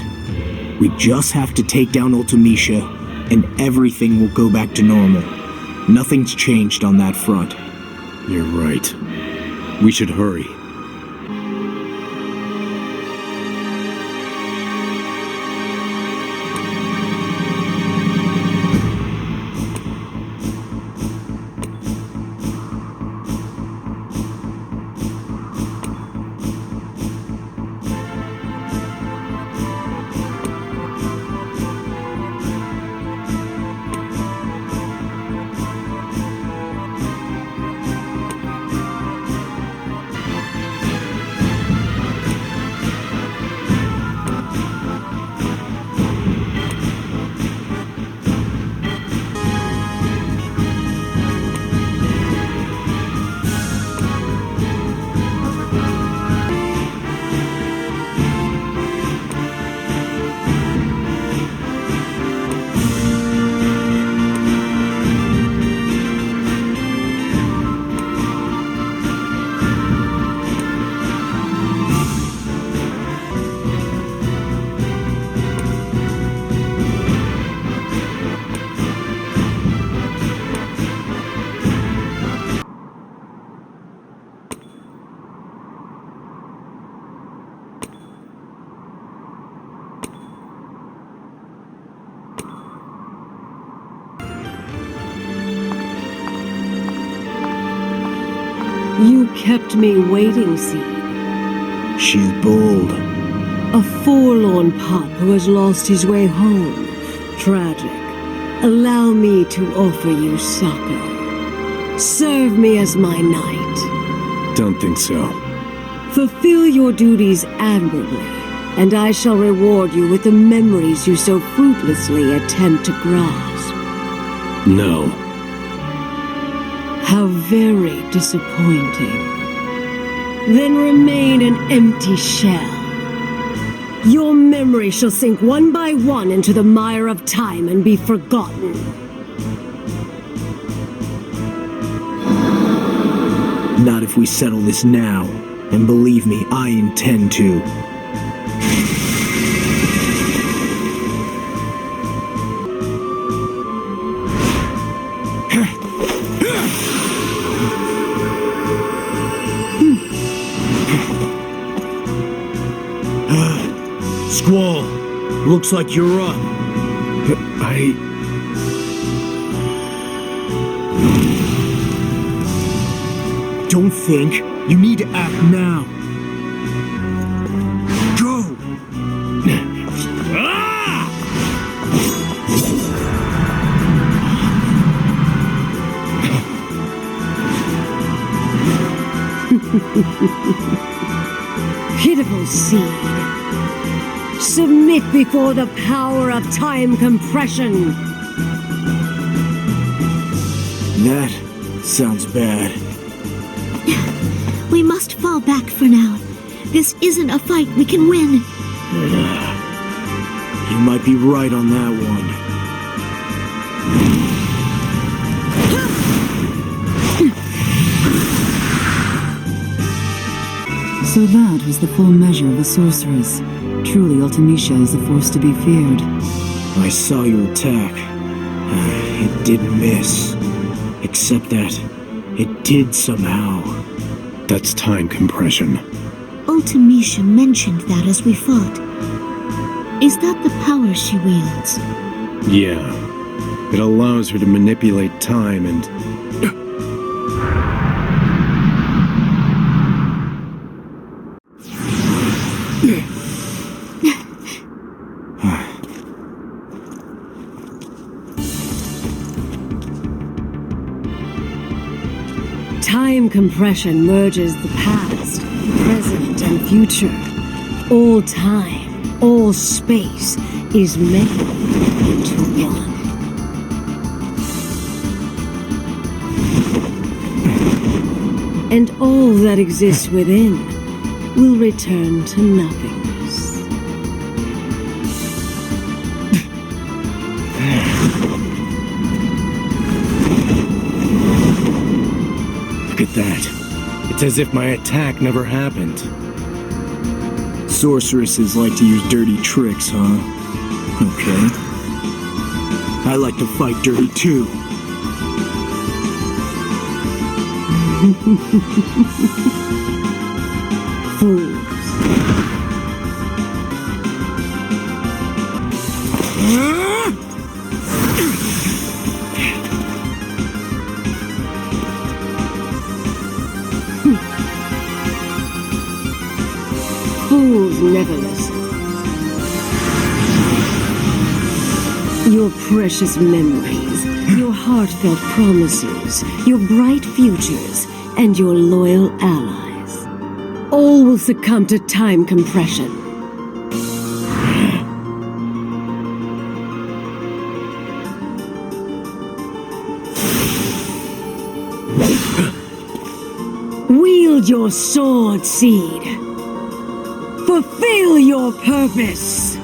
We just have to take down Altamecia, and everything will go back to normal. Nothing's changed on that front. You're right. We should hurry. You kept me waiting, Seed. She's bold. A forlorn pup who has lost his way home. Tragic. Allow me to offer you succor. Serve me as my knight. Don't think so. Fulfill your duties admirably, and I shall reward you with the memories you so fruitlessly attempt to grasp. No. How very disappointing. Then remain an empty shell. Your memory shall sink one by one into the mire of time and be forgotten. Not if we settle this now. And believe me, I intend to. Squall, looks like you're up. Don't think. You need to act now. Go! Pitiful Seed. Submit before the power of time compression. That sounds bad. We must fall back for now. This isn't a fight we can win. You might be right on that one. So that was the full measure of a sorceress. Truly, Palamecia is a force to be feared. I saw your attack. It didn't miss. Except that it did somehow. That's time compression. Palamecia mentioned that as we fought. Is that the power she wields? Yeah. It allows her to manipulate time and... Time compression merges the past, present, and future. All time, all space is made into one. And all that exists within will return to nothingness. Look at that. It's as if my attack never happened. Sorceresses like to use dirty tricks, huh? Okay. I like to fight dirty too. Fools. Fools never listen. Your precious memories, your heartfelt promises, your bright futures, and your loyal allies. All will succumb to time compression. Wield your sword, Seed. Fulfill your purpose!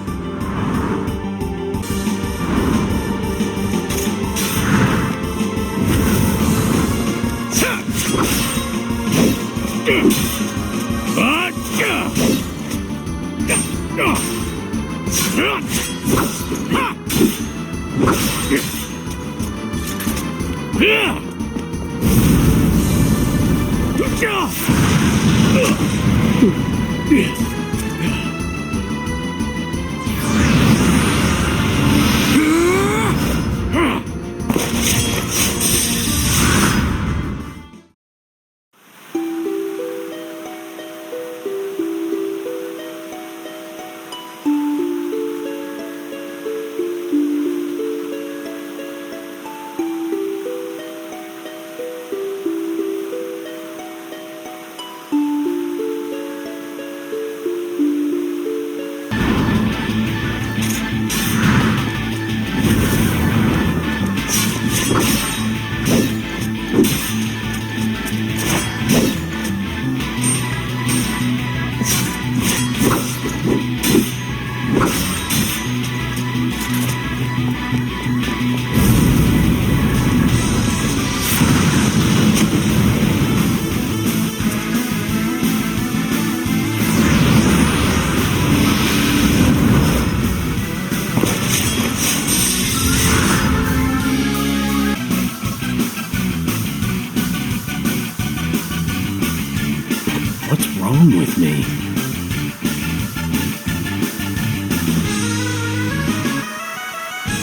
What's wrong with me?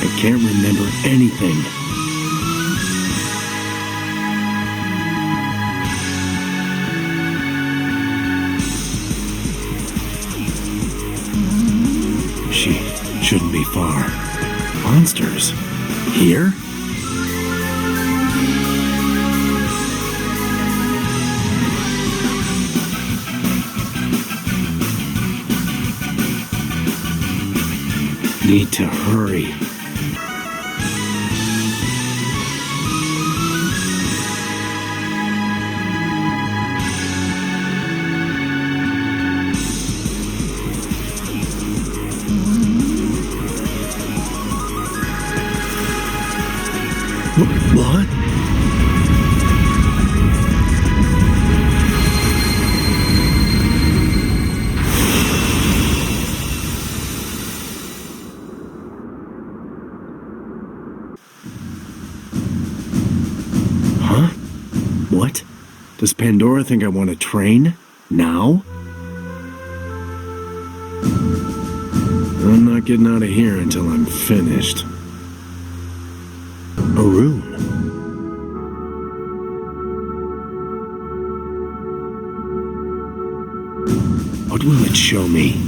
I can't remember anything. She shouldn't be far. Monsters? Here? Need to hurry. What? Huh? What? Does Pandora think I want to train? Now? I'm not getting out of here until I'm finished. A rune. What will it show me?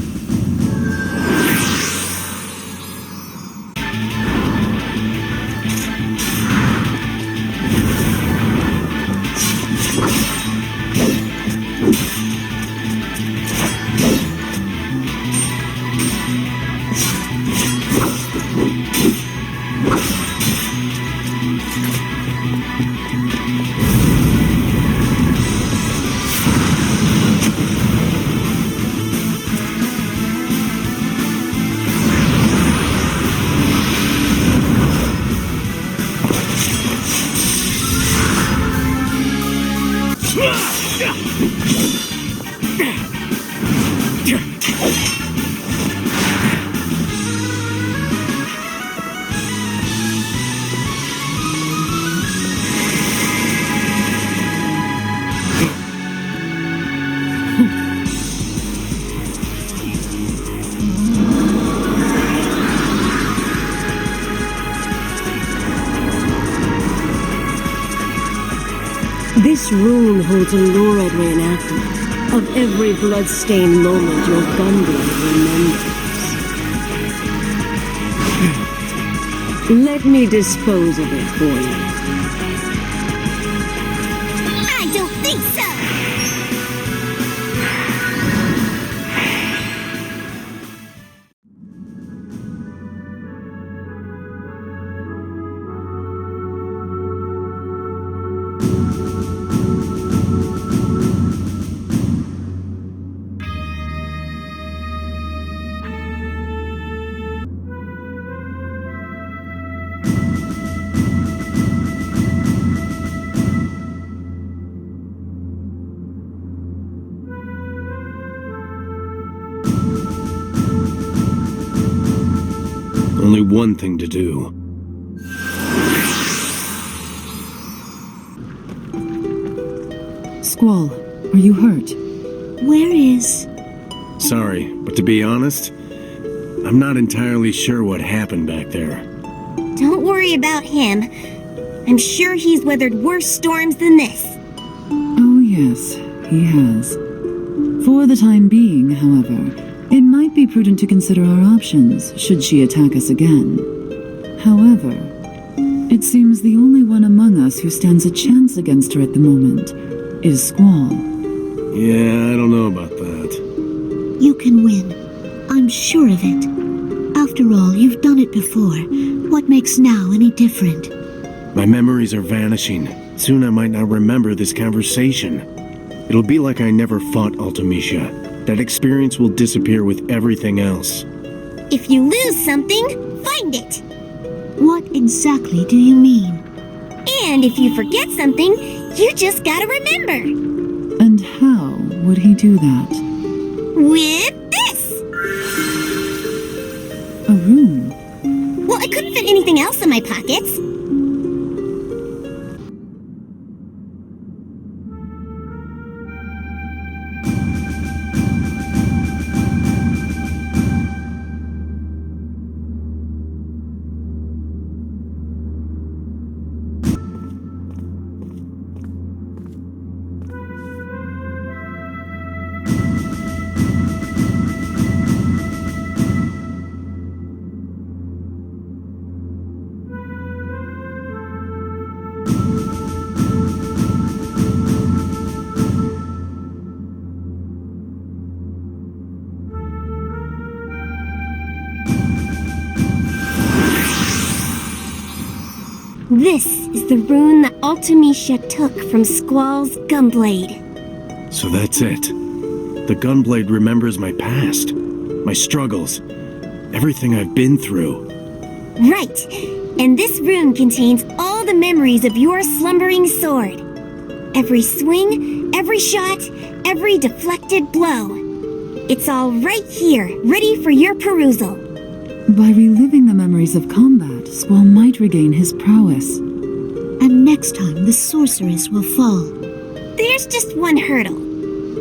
This rune holds a lurid reenactment of every blood-stained moment your Gundam remembers. Let me dispose of it for you. I don't think so! Only one thing to do. Squall, are you hurt? Where is... Sorry, but to be honest, I'm not entirely sure what happened back there. Don't worry about him. I'm sure he's weathered worse storms than this. Oh yes, he has. For the time being, however, it might be prudent to consider our options should she attack us again. However, it seems the only one among us who stands a chance against her at the moment is Squall. Yeah, I don't know about that. You can win. I'm sure of it. After all, you've done it before. What makes now any different? My memories are vanishing. Soon I might not remember this conversation. It'll be like I never fought Palamecia. That experience will disappear with everything else. If you lose something, find it. What exactly do you mean? And if you forget something, you just gotta remember. And how would he do that? With this! A room? Well, I couldn't fit anything else in my pockets. This is the rune that Palamecia took from Squall's gunblade. So that's it. The gunblade remembers my past, my struggles, everything I've been through. Right. And this rune contains all the memories of your slumbering sword. Every swing, every shot, every deflected blow. It's all right here, ready for your perusal. By reliving the memories of combat, Squall might regain his prowess. And next time, the sorceress will fall. There's just one hurdle.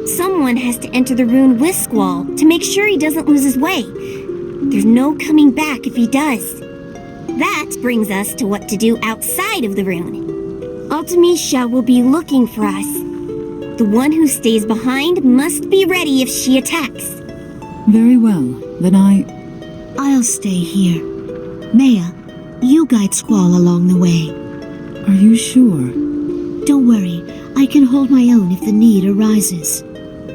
Someone has to enter the rune with Squall to make sure he doesn't lose his way. There's no coming back if he does. That brings us to what to do outside of the rune. Palamecia will be looking for us. The one who stays behind must be ready if she attacks. Very well, then I'll stay here. Maya, you guide Squall along the way. Are you sure? Don't worry, I can hold my own if the need arises.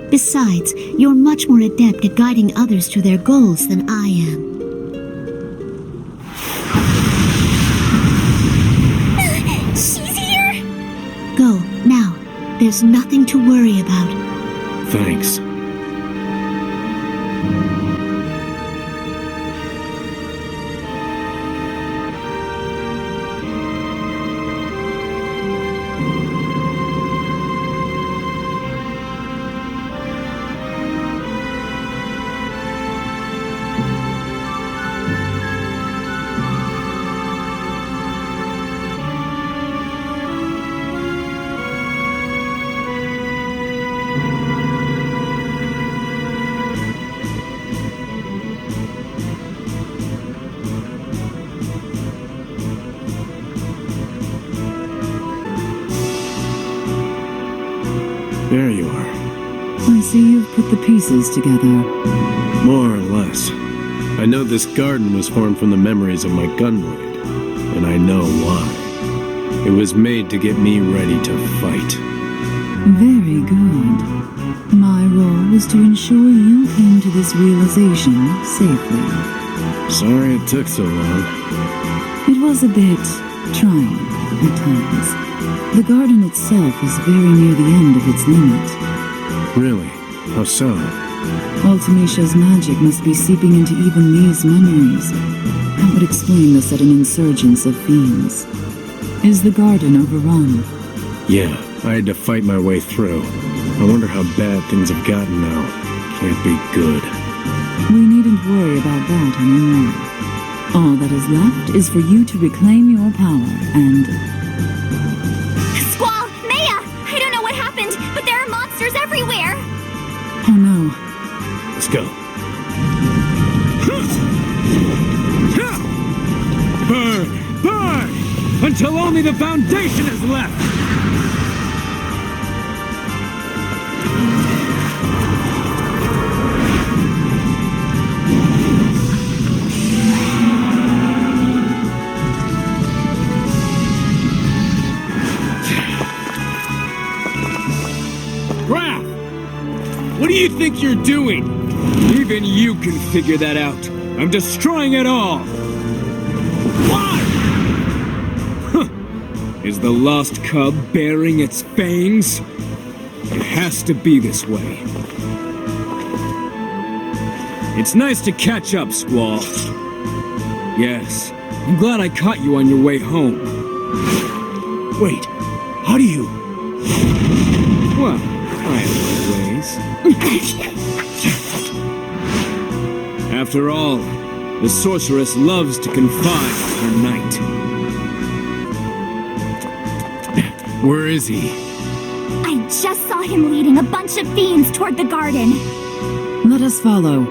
Besides, you're much more adept at guiding others to their goals than I am. She's here! Go, now. There's nothing to worry about. Thanks. There you are. I see you've put the pieces together. More or less. I know this garden was formed from the memories of my gunblade, and I know why. It was made to get me ready to fight. Very good. My role was to ensure you came to this realization safely. Sorry it took so long. It was a bit trying at times. The garden itself is very near the end of its limit. Really? How so? Palamecia's magic must be seeping into even these memories. That would explain the sudden insurgence of fiends. Is the garden overrun? Yeah, I had to fight my way through. I wonder how bad things have gotten now. Can't be good. We needn't worry about that anymore. All that is left is for you to reclaim your power and... Squall! Maya! I don't know what happened, but there are monsters everywhere! Oh no. Let's go. Burn! Burn! Until only the foundation is left! What do you think you're doing? Even you can figure that out. I'm destroying it all! Why? Huh. Is the lost cub baring its fangs? It has to be this way. It's nice to catch up, Squall. Yes, I'm glad I caught you on your way home. Wait, how do you... Well, I have my ways. After all, the sorceress loves to confide her knight. Where is he? I just saw him leading a bunch of fiends toward the garden. Let us follow.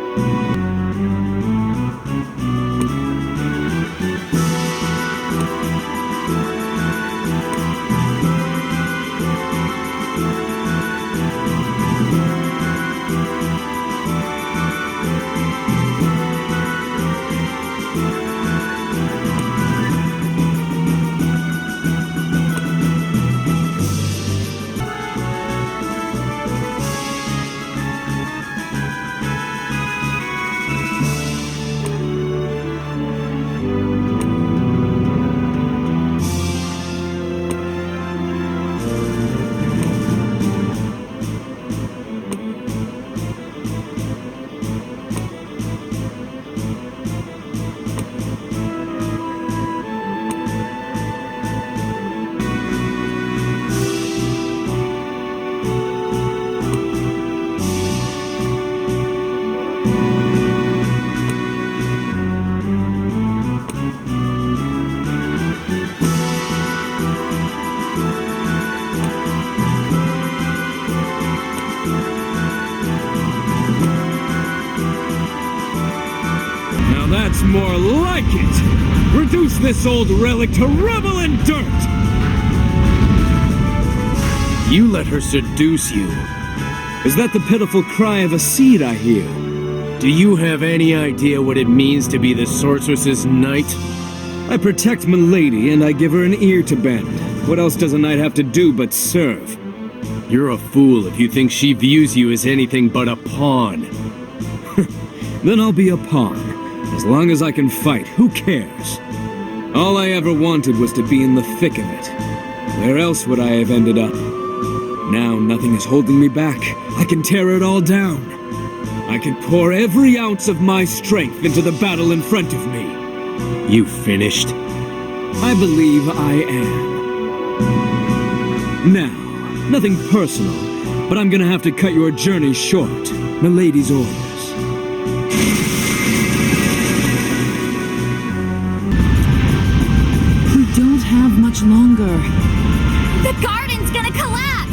That's more like it! Reduce this old relic to rubble and dirt! You let her seduce you. Is that the pitiful cry of a seed I hear? Do you have any idea what it means to be the sorceress's knight? I protect Milady and I give her an ear to bend. What else does a knight have to do but serve? You're a fool if you think she views you as anything but a pawn. Then I'll be a pawn. As long as I can fight, who cares? All I ever wanted was to be in the thick of it. Where else would I have ended up? Now nothing is holding me back. I can tear it all down. I can pour every ounce of my strength into the battle in front of me. You finished? I believe I am. Now, nothing personal, but I'm gonna have to cut your journey short. Milady's orders. Have much longer. The garden's gonna collapse!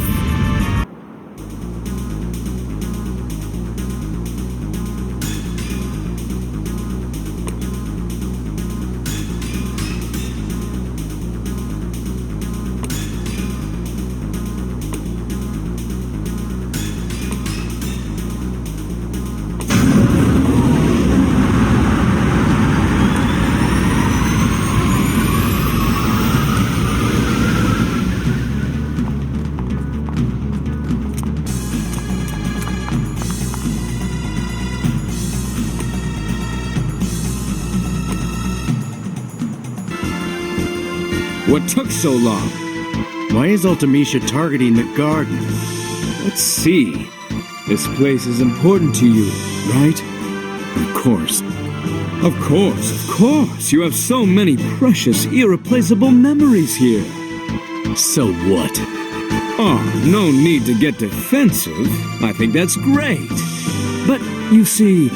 What took so long? Why is Palamecia targeting the garden? Let's see. This place is important to you, right? Of course. Of course, of course. You have so many precious, irreplaceable memories here. So what? Oh, no need to get defensive. I think that's great. But, you see,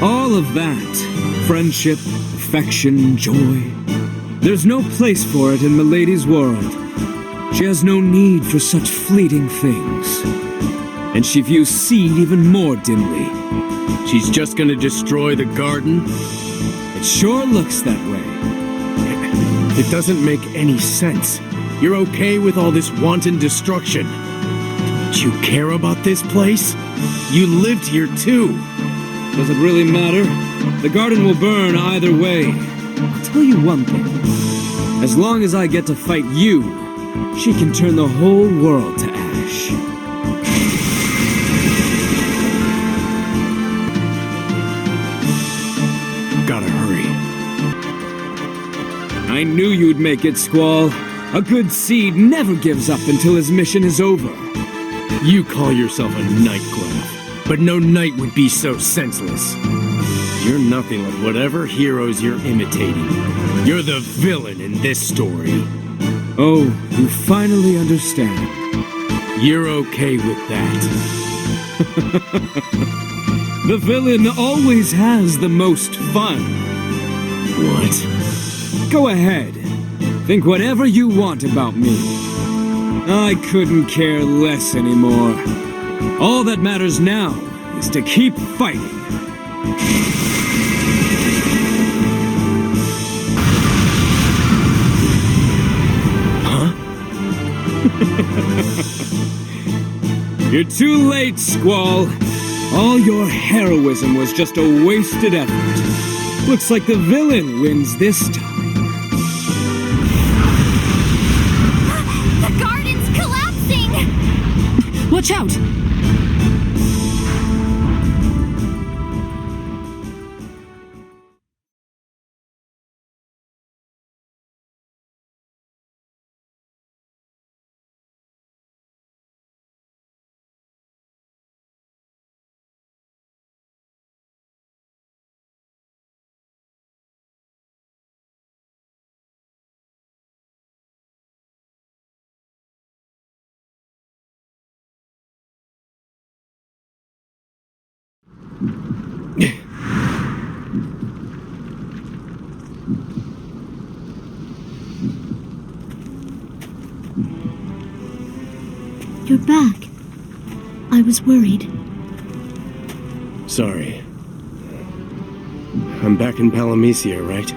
all of that, friendship, affection, joy, there's no place for it in Milady's world. She has no need for such fleeting things. And she views Seed even more dimly. She's just gonna destroy the garden? It sure looks that way. It doesn't make any sense. You're okay with all this wanton destruction. Don't you care about this place? You lived here too. Does it really matter? The garden will burn either way. I'll tell you one thing. As long as I get to fight you, she can turn the whole world to ash. Gotta hurry. I knew you'd make it, Squall. A good seed never gives up until his mission is over. You call yourself a knight, Glenn, but no knight would be so senseless. You're nothing like whatever heroes you're imitating. You're the villain in this story. Oh, you finally understand. You're okay with that. The villain always has the most fun. What? Go ahead. Think whatever you want about me. I couldn't care less anymore. All that matters now is to keep fighting. You're too late, Squall. All your heroism was just a wasted effort. Looks like the villain wins this time. The garden's collapsing! Watch out! You're back. I was worried. Sorry. I'm back in Palamecia, right?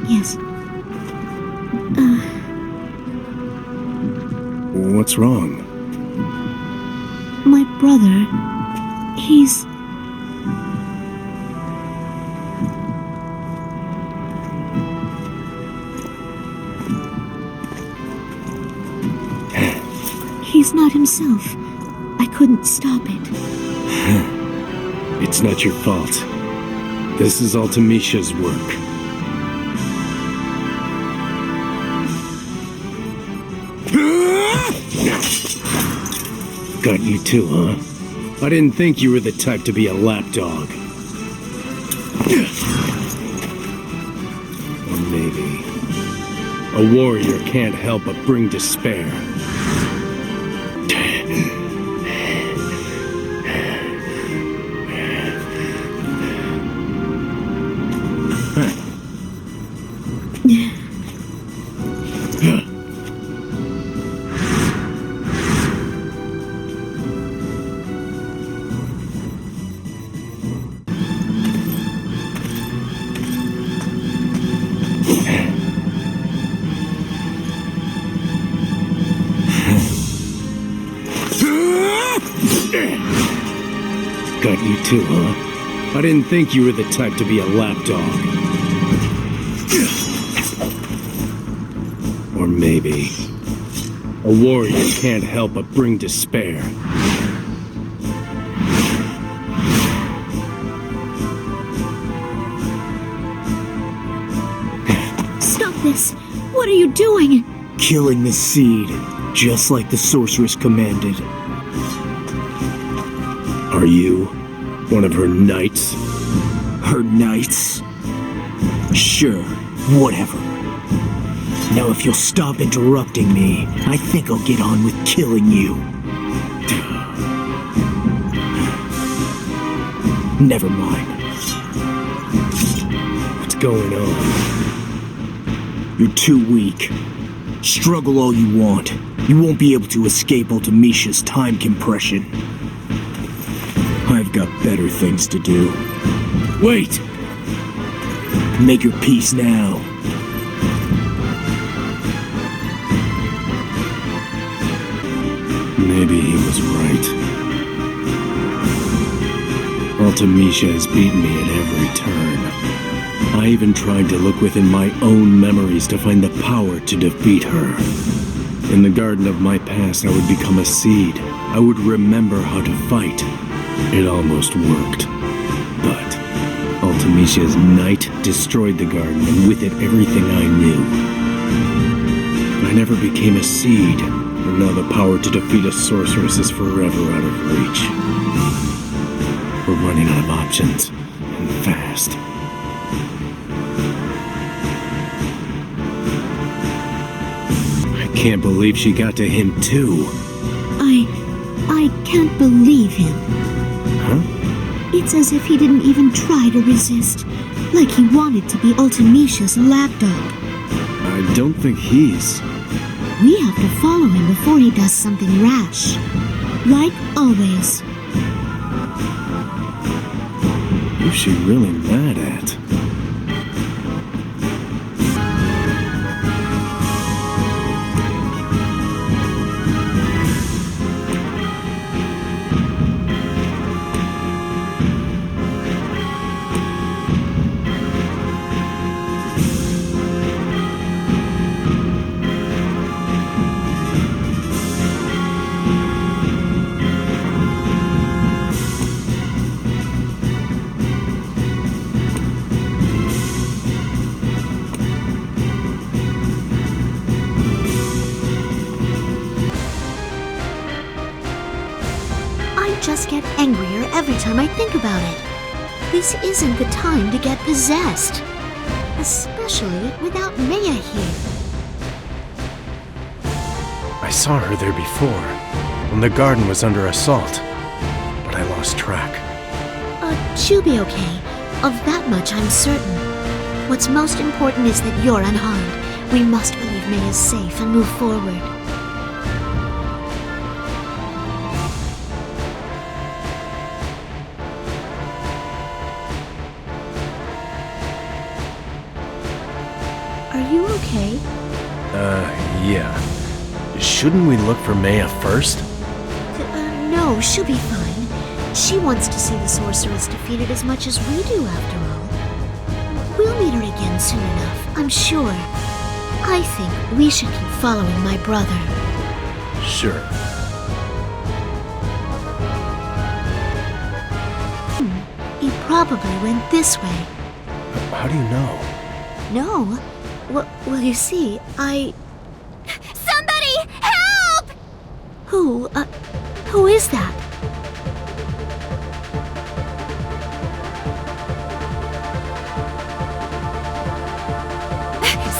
Yes. What's wrong? My brother, he's... He's not himself. I couldn't stop it. It's not your fault. This is Altamicia's work. Got you too, huh? I didn't think you were the type to be a lapdog. Or maybe... a warrior can't help but bring despair. Got you too, huh? I didn't think you were the type to be a lapdog. Or maybe... a warrior can't help but bring despair. Stop this! What are you doing? Killing the seed, just like the sorceress commanded. Are you one of her knights? Her knights? Sure, whatever. Now if you'll stop interrupting me, I think I'll get on with killing you. Never mind. What's going on? You're too weak. Struggle all you want. You won't be able to escape Altamicia's time compression. I've got better things to do. Wait! Make your peace now. Maybe he was right. Palamecia has beaten me at every turn. I even tried to look within my own memories to find the power to defeat her. In the garden of my past, I would become a seed. I would remember how to fight. It almost worked. But Altamicia's knight destroyed the garden, and with it everything I knew. I never became a seed, and now the power to defeat a sorceress is forever out of reach. We're running out of options, and fast. I can't believe she got to him too. I can't believe him. Huh? It's as if he didn't even try to resist. Like he wanted to be Ultimecia's lapdog. I don't think he's... We have to follow him before he does something rash. Like always. Who's she really mad at? Just get angrier every time I think about it. This isn't the time to get possessed. Especially without Maya here. I saw her there before, when the garden was under assault, but I lost track. She'll be okay. Of that much I'm certain. What's most important is that you're unharmed. We must believe May is safe and move forward. Are you okay? Yeah. Shouldn't we look for Maya first? No, she'll be fine. She wants to see the sorceress defeated as much as we do, after all. We'll meet her again soon enough, I'm sure. I think we should keep following my brother. Sure. He probably went this way. How do you know? No? Well, you see, Somebody! Help! Who is that?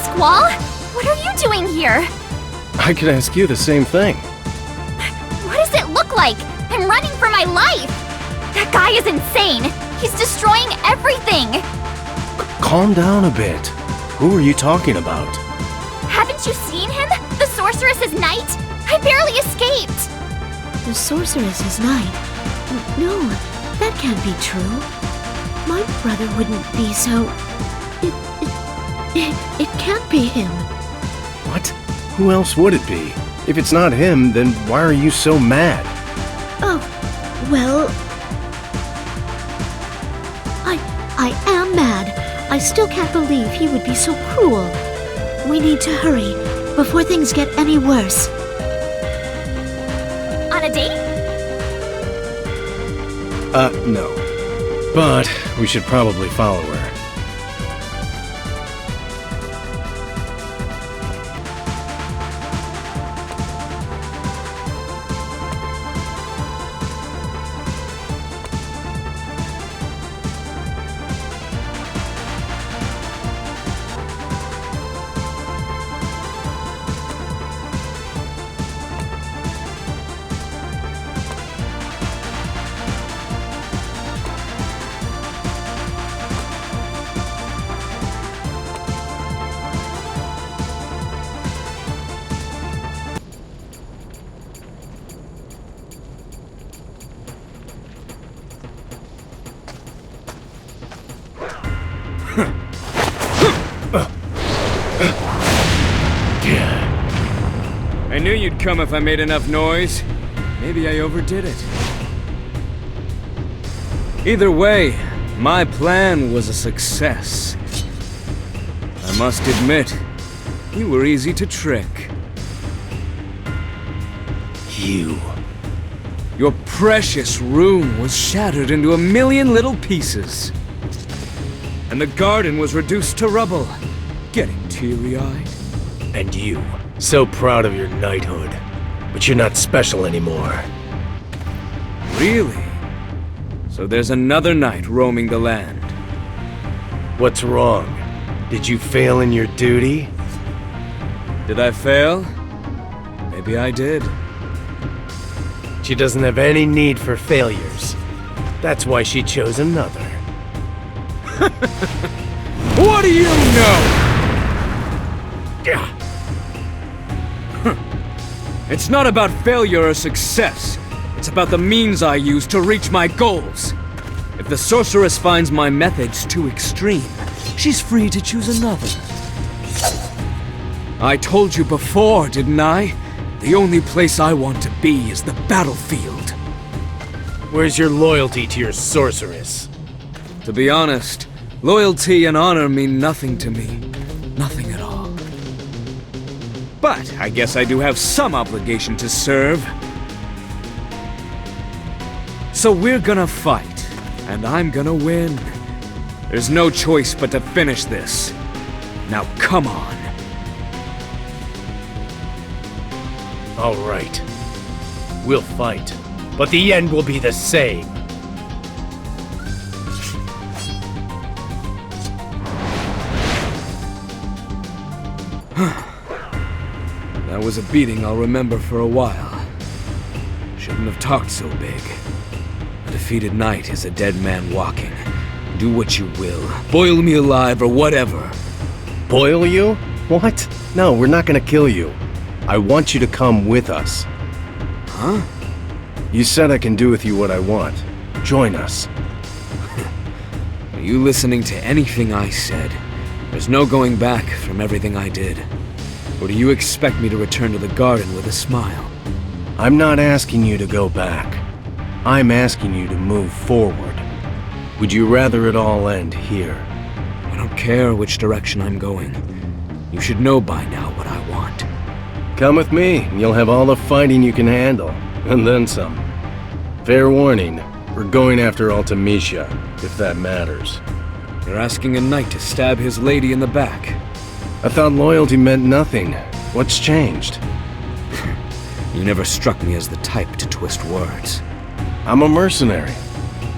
Squall? What are you doing here? I could ask you the same thing. What does it look like? I'm running for my life! That guy is insane! He's destroying everything! Calm down a bit. Who are you talking about? Haven't you seen him? The sorceress's knight? I barely escaped! The sorceress's knight? No, that can't be true. My brother wouldn't be so... It can't be him. What? Who else would it be? If it's not him, then why are you so mad? Oh, well... I am mad. I still can't believe he would be so cruel. We need to hurry, before things get any worse. On a date? No. But we should probably follow her. I knew you'd come if I made enough noise. Maybe I overdid it. Either way, my plan was a success. I must admit, you were easy to trick. You. Your precious room was shattered into a million little pieces. And the garden was reduced to rubble. Getting teary-eyed. And you. So proud of your knighthood. But you're not special anymore. Really? So there's another knight roaming the land. What's wrong? Did you fail in your duty? Did I fail? Maybe I did. She doesn't have any need for failures. That's why she chose another. What do you know? It's not about failure or success. It's about the means I use to reach my goals. If the sorceress finds my methods too extreme, she's free to choose another. I told you before, didn't I? The only place I want to be is the battlefield. Where's your loyalty to your sorceress? To be honest, loyalty and honor mean nothing to me. Nothing at all. But I guess I do have some obligation to serve. So we're gonna fight, and I'm gonna win. There's no choice but to finish this. Now come on. All right. We'll fight, but the end will be the same. That was a beating I'll remember for a while. Shouldn't have talked so big. A defeated knight is a dead man walking. Do what you will. Boil me alive or whatever. Boil you? What? No, we're not gonna kill you. I want you to come with us. Huh? You said I can do with you what I want. Join us. Are you listening to anything I said? There's no going back from everything I did. Or do you expect me to return to the garden with a smile? I'm not asking you to go back. I'm asking you to move forward. Would you rather it all end here? I don't care which direction I'm going. You should know by now what I want. Come with me, and you'll have all the fighting you can handle, and then some. Fair warning, we're going after Palamecia, if that matters. You're asking a knight to stab his lady in the back. I thought loyalty meant nothing. What's changed? You never struck me as the type to twist words. I'm a mercenary.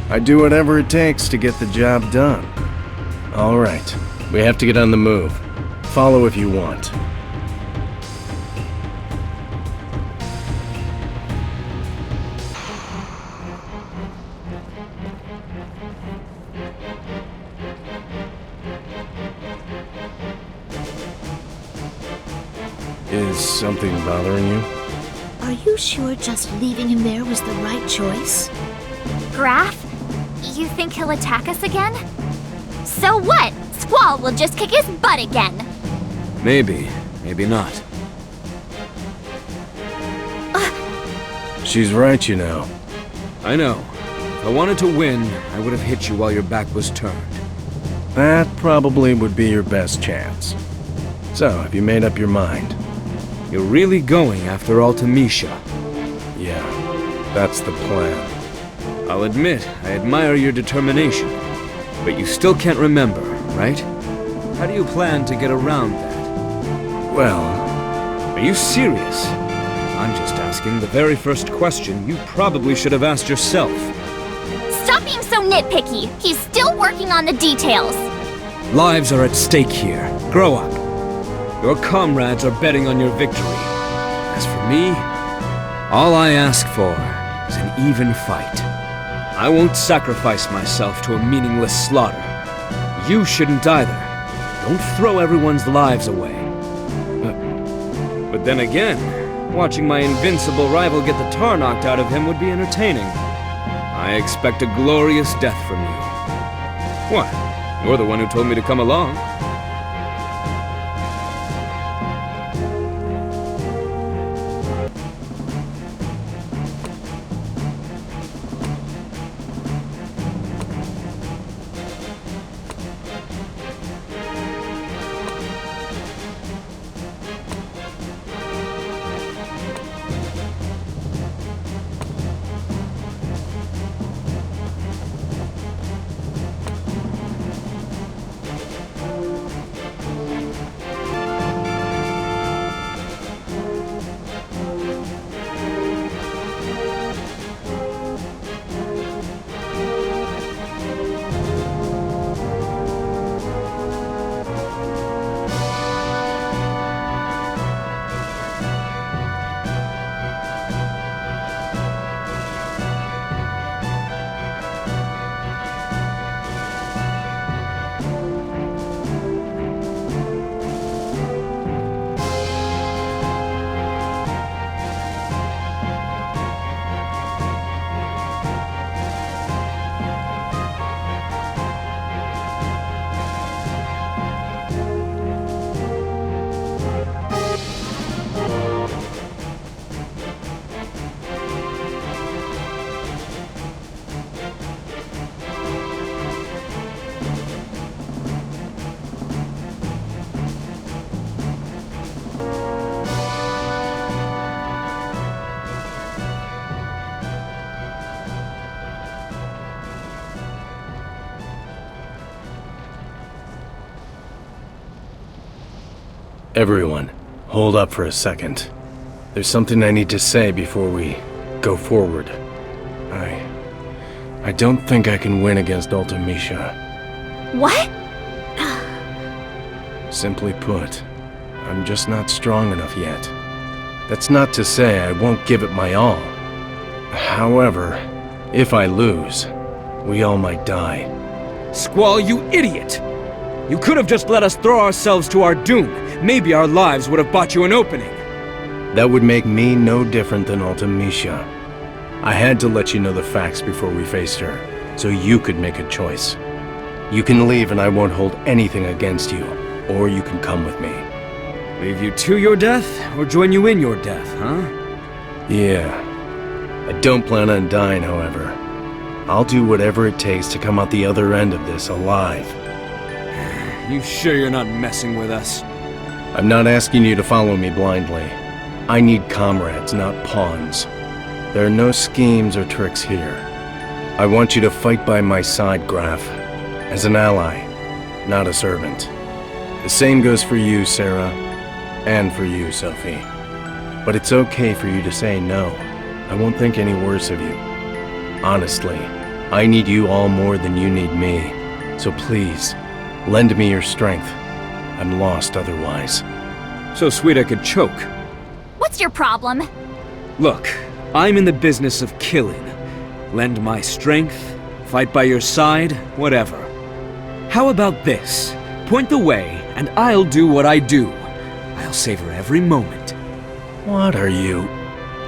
I do whatever it takes to get the job done. All right, we have to get on the move. Follow if you want. Is something bothering you? Are you sure just leaving him there was the right choice? Graf, you think he'll attack us again? So what? Squall will just kick his butt again. Maybe, maybe not. She's right, you know. I know. If I wanted to win, I would have hit you while your back was turned. That probably would be your best chance. So, have you made up your mind? You're really going after Palamecia. Yeah, that's the plan. I'll admit, I admire your determination. But you still can't remember, right? How do you plan to get around that? Well, Are you serious? I'm just asking the very first question you probably should have asked yourself. Stop being so nitpicky. He's still working on the details. Lives are at stake here. Grow up. Your comrades are betting on your victory. As for me, all I ask for is an even fight. I won't sacrifice myself to a meaningless slaughter. You shouldn't either. Don't throw everyone's lives away. But then again, watching my invincible rival get the tar knocked out of him would be entertaining. I expect a glorious death from you. What? You're the one who told me to come along. Everyone, hold up for a second. There's something I need to say before we go forward. I don't think I can win against Palamecia. What? Simply put, I'm just not strong enough yet. That's not to say I won't give it my all. However, if I lose, we all might die. Squall, you idiot! You could have just let us throw ourselves to our doom. Maybe our lives would have bought you an opening. That would make me no different than Palamecia. I had to let you know the facts before we faced her, so you could make a choice. You can leave and I won't hold anything against you, or you can come with me. Leave you to your death, or join you in your death, huh? Yeah. I don't plan on dying, however. I'll do whatever it takes to come out the other end of this alive. You sure you're not messing with us? I'm not asking you to follow me blindly. I need comrades, not pawns. There are no schemes or tricks here. I want you to fight by my side, Graf. As an ally, not a servant. The same goes for you, Sarah. And for you, Sophie. But it's okay for you to say no. I won't think any worse of you. Honestly, I need you all more than you need me. So please, lend me your strength. I'm lost otherwise. So sweet I could choke. What's your problem? Look, I'm in the business of killing. Lend my strength, fight by your side, whatever. How about this? Point the way, and I'll do what I do. I'll savor every moment. What are you?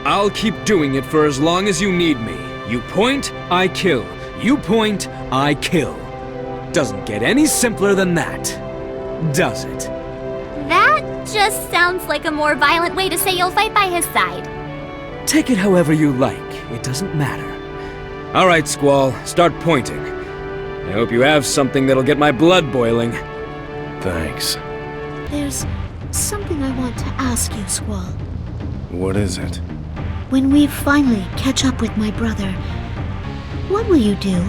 I'll keep doing it for as long as you need me. You point, I kill. You point, I kill. Doesn't get any simpler than that, does it? That just sounds like a more violent way to say you'll fight by his side. Take it however you like. It doesn't matter. All right, Squall, start pointing. I hope you have something that'll get my blood boiling. Thanks. There's something I want to ask you, Squall. What is it? When we finally catch up with my brother, what will you do?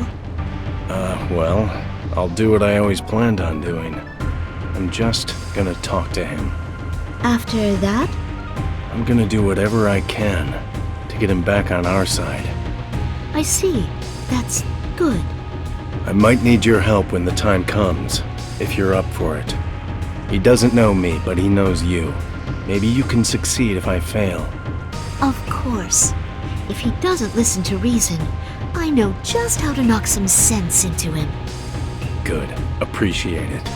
Well, I'll do what I always planned on doing. I'm just gonna talk to him. After that? I'm gonna do whatever I can to get him back on our side. I see. That's good. I might need your help when the time comes, if you're up for it. He doesn't know me, but he knows you. Maybe you can succeed if I fail. Of course. If he doesn't listen to reason, I know just how to knock some sense into him. Good. Appreciate it.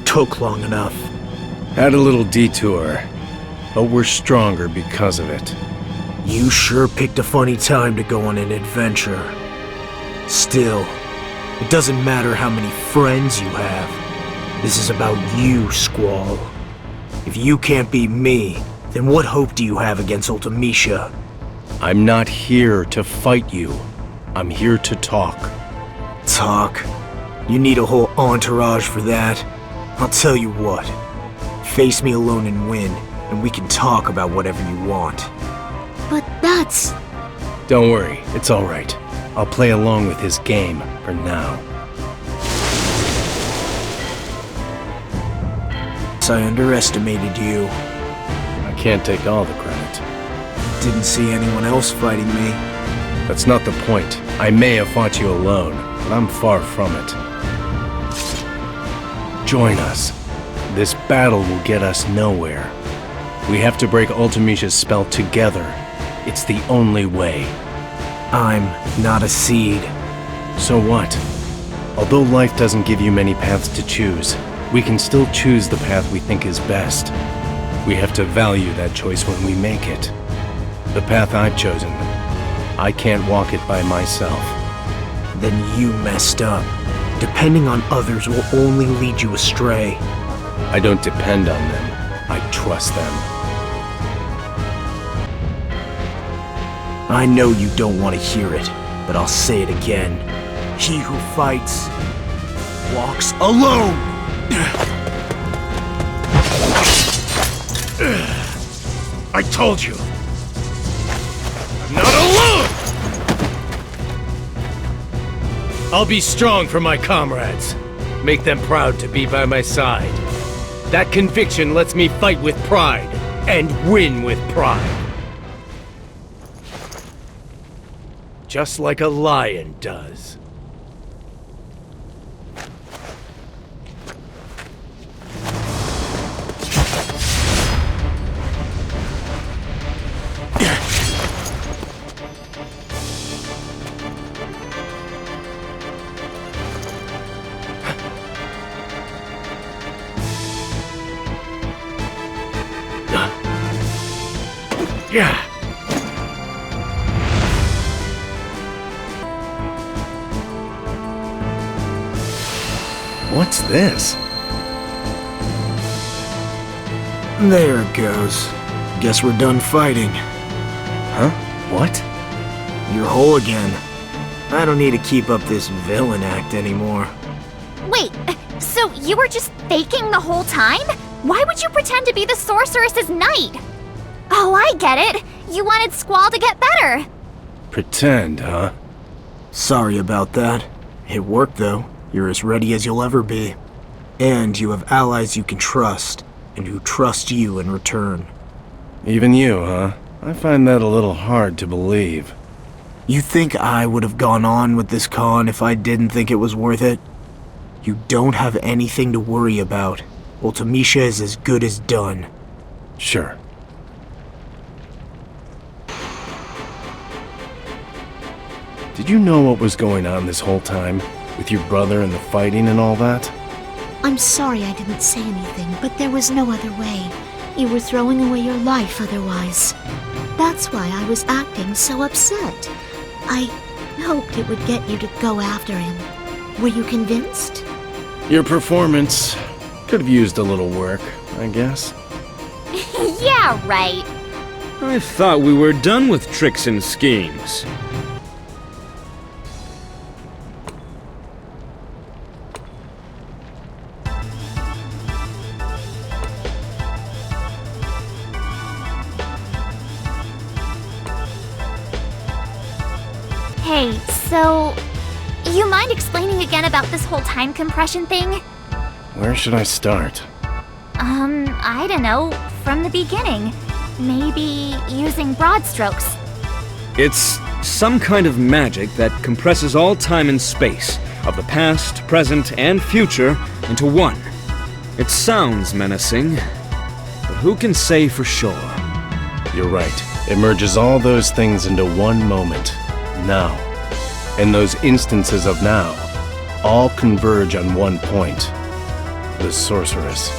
Took long enough. Had a little detour, but we're stronger because of it. You sure picked a funny time to go on an adventure. Still, it doesn't matter how many friends you have. This is about you, Squall. If you can't beat me, then what hope do you have against Palamecia? I'm not here to fight you. I'm here to talk. Talk? You need a whole entourage for that. I'll tell you what. Face me alone and win, and we can talk about whatever you want. But that's... Don't worry, it's alright. I'll play along with his game for now. I underestimated you. I can't take all the credit. Didn't see anyone else fighting me. That's not the point. I may have fought you alone, but I'm far from it. Join us. This battle will get us nowhere. We have to break Palamecia spell together. It's the only way. I'm not a seed. So what? Although life doesn't give you many paths to choose, we can still choose the path we think is best. We have to value that choice when we make it. The path I've chosen, I can't walk it by myself. Then you messed up. Depending on others will only lead you astray. I don't depend on them. I trust them. I know you don't want to hear it, but I'll say it again. He who fights walks alone! I told you! I'm not alone! I'll be strong for my comrades. Make them proud to be by my side. That conviction lets me fight with pride, and win with pride. Just like a lion does. Yeah. What's this? There it goes. Guess we're done fighting. Huh? What? You're whole again. I don't need to keep up this villain act anymore. Wait, so you were just faking the whole time? Why would you pretend to be the sorceress's knight? Oh, I get it. You wanted Squall to get better. Pretend, huh? Sorry about that. It worked though. You're as ready as you'll ever be. And you have allies you can trust, and who trust you in return. Even you, huh? I find that a little hard to believe. You think I would have gone on with this con if I didn't think it was worth it? You don't have anything to worry about. Palamecia is as good as done. Sure. Did you know what was going on this whole time? With your brother and the fighting and all that? I'm sorry I didn't say anything, but there was no other way. You were throwing away your life otherwise. That's why I was acting so upset. I hoped it would get you to go after him. Were you convinced? Your performance could have used a little work, I guess. Yeah, right. I thought we were done with tricks and schemes. Hey, so... You mind explaining again about this whole time compression thing? Where should I start? I don't know. From the beginning. Maybe using broad strokes. It's some kind of magic that compresses all time and space, of the past, present, and future, into one. It sounds menacing, but who can say for sure? You're right. It merges all those things into one moment. Now. And those instances of now all converge on one point. The sorceress.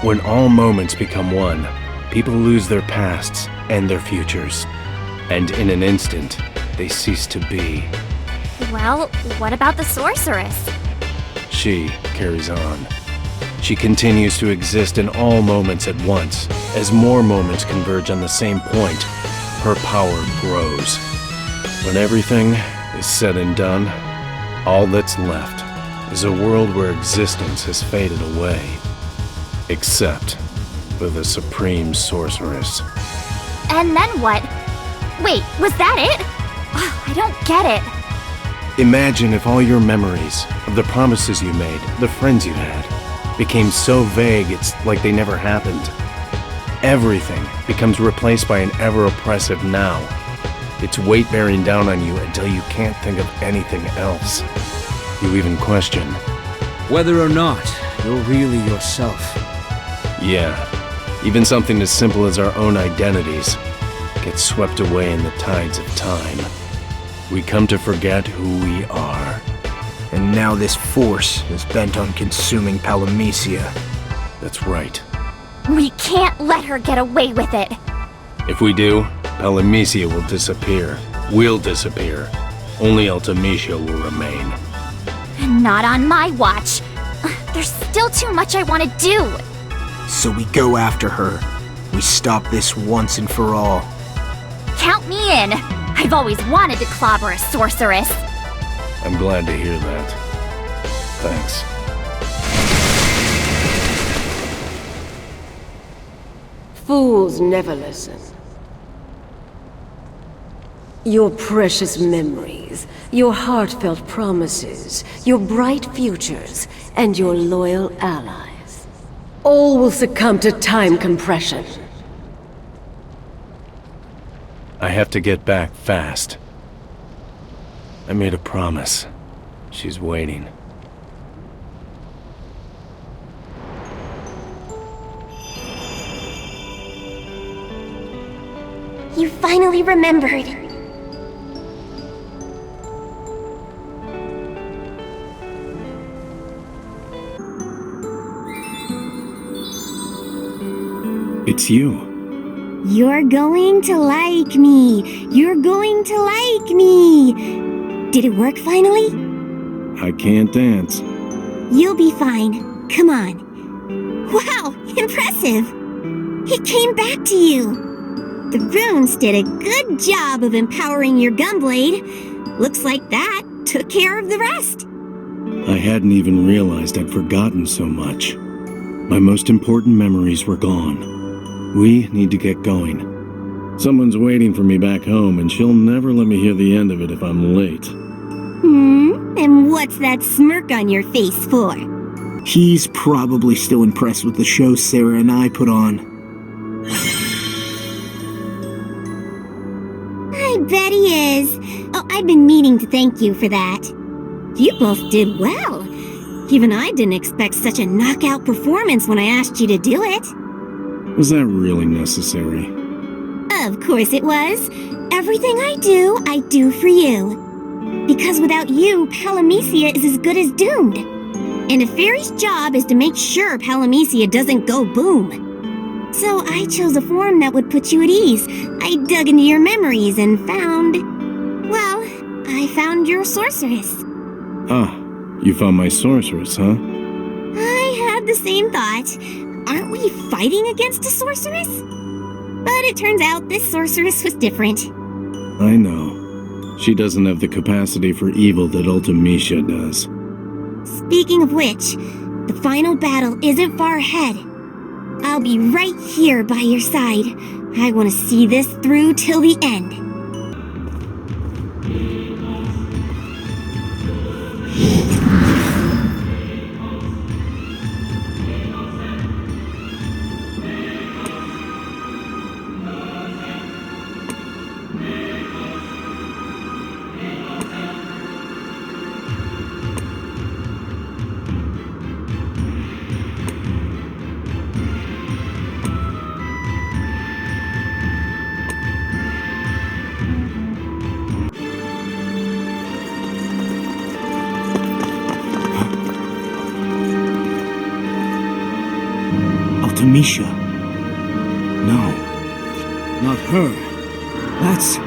When all moments become one, people lose their pasts and their futures. And in an instant, they cease to be. Well, what about the sorceress? She carries on. She continues to exist in all moments at once. As more moments converge on the same point, her power grows. When everything is said and done, all that's left is a world where existence has faded away. Except for the supreme sorceress. And then what? Wait, was that it? I don't get it. Imagine if all your memories of the promises you made, the friends you had, became so vague it's like they never happened. Everything becomes replaced by an ever-oppressive now. Its weight bearing down on you until you can't think of anything else. You even question whether or not you're really yourself. Yeah, even something as simple as our own identities gets swept away in the tides of time. We come to forget who we are. And now this force is bent on consuming Palamecia. That's right. We can't let her get away with it. If we do, Palamecia will disappear. We'll disappear. Only Ultimecia will remain. Not on my watch. There's still too much I want to do. So we go after her. We stop this once and for all. Count me in. I've always wanted to clobber a sorceress. I'm glad to hear that. Thanks. Fools never listen. Your precious memories, your heartfelt promises, your bright futures, and your loyal allies. All will succumb to time compression. I have to get back fast. I made a promise. She's waiting. You finally remembered. It's you. You're going to like me. You're going to like me. Did it work finally? I can't dance. You'll be fine. Come on. Wow, impressive. It came back to you. The runes did a good job of empowering your gunblade. Looks like that took care of the rest. I hadn't even realized I'd forgotten so much. My most important memories were gone. We need to get going. Someone's waiting for me back home, and she'll never let me hear the end of it if I'm late. And what's that smirk on your face for? He's probably still impressed with the show Sarah and I put on. I bet he is. Oh, I've been meaning to thank you for that. You both did well. Even I didn't expect such a knockout performance when I asked you to do it. Was that really necessary? Of course it was. Everything I do for you. Because without you, Palamecia is as good as doomed. And a fairy's job is to make sure Palamecia doesn't go boom. So I chose a form that would put you at ease. I dug into your memories and found... well, I found your sorceress. Ah, you found my sorceress, huh? I had the same thought. Aren't we fighting against a sorceress? But it turns out this sorceress was different. I know. She doesn't have the capacity for evil that Ultimecia does. Speaking of which, the final battle isn't far ahead. I'll be right here by your side. I want to see this through till the end. Palamecia. No. Not her. That's...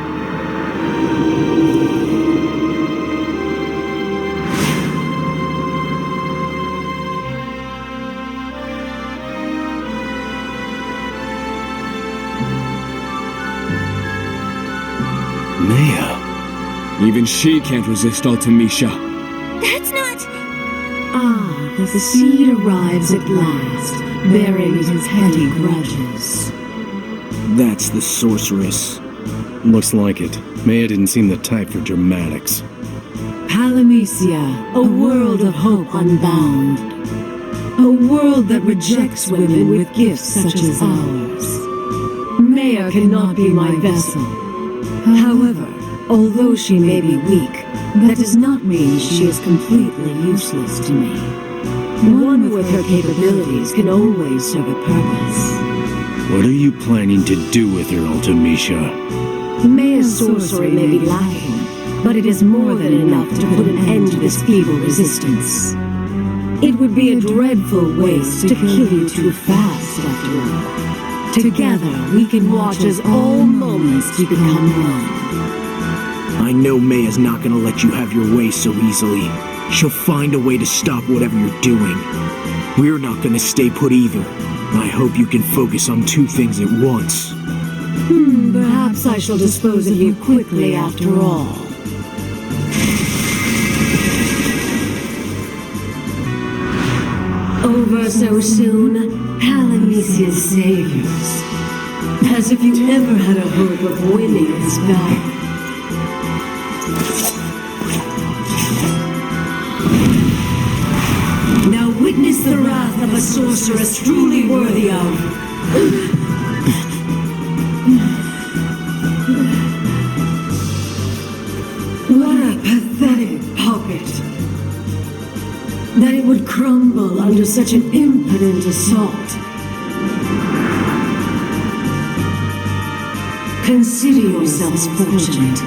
Maya. Even she can't resist Ultimecia. That's not... Ah, the seed arrives at last, bearing his petty grudges. That's the sorceress. Looks like it. Maya didn't seem the type for dramatics. Palamecia, a world of hope unbound. A world that rejects women with gifts such as ours. Maya cannot be my vessel. However, although she may be weak, that does not mean she is completely useless to me. One with her capabilities can always serve a purpose. What are you planning to do with her, Ultimecia? Maya's sorcery may be lacking, but it is more than enough to put an end to this feeble resistance. It would be a dreadful waste to kill you too fast, after all. Together, we can watch as all moments become one. I know Maya's not gonna let you have your way so easily. She'll find a way to stop whatever you're doing. We're not gonna stay put either. I hope you can focus on two things at once. Perhaps I shall dispose of you quickly after all. Over so soon, Palamecia's saviors. As if you ever had a hope of winning this battle. Now witness the wrath of a sorceress truly worthy of... What a pathetic puppet! That it would crumble under such an impotent assault. Consider yourselves fortunate.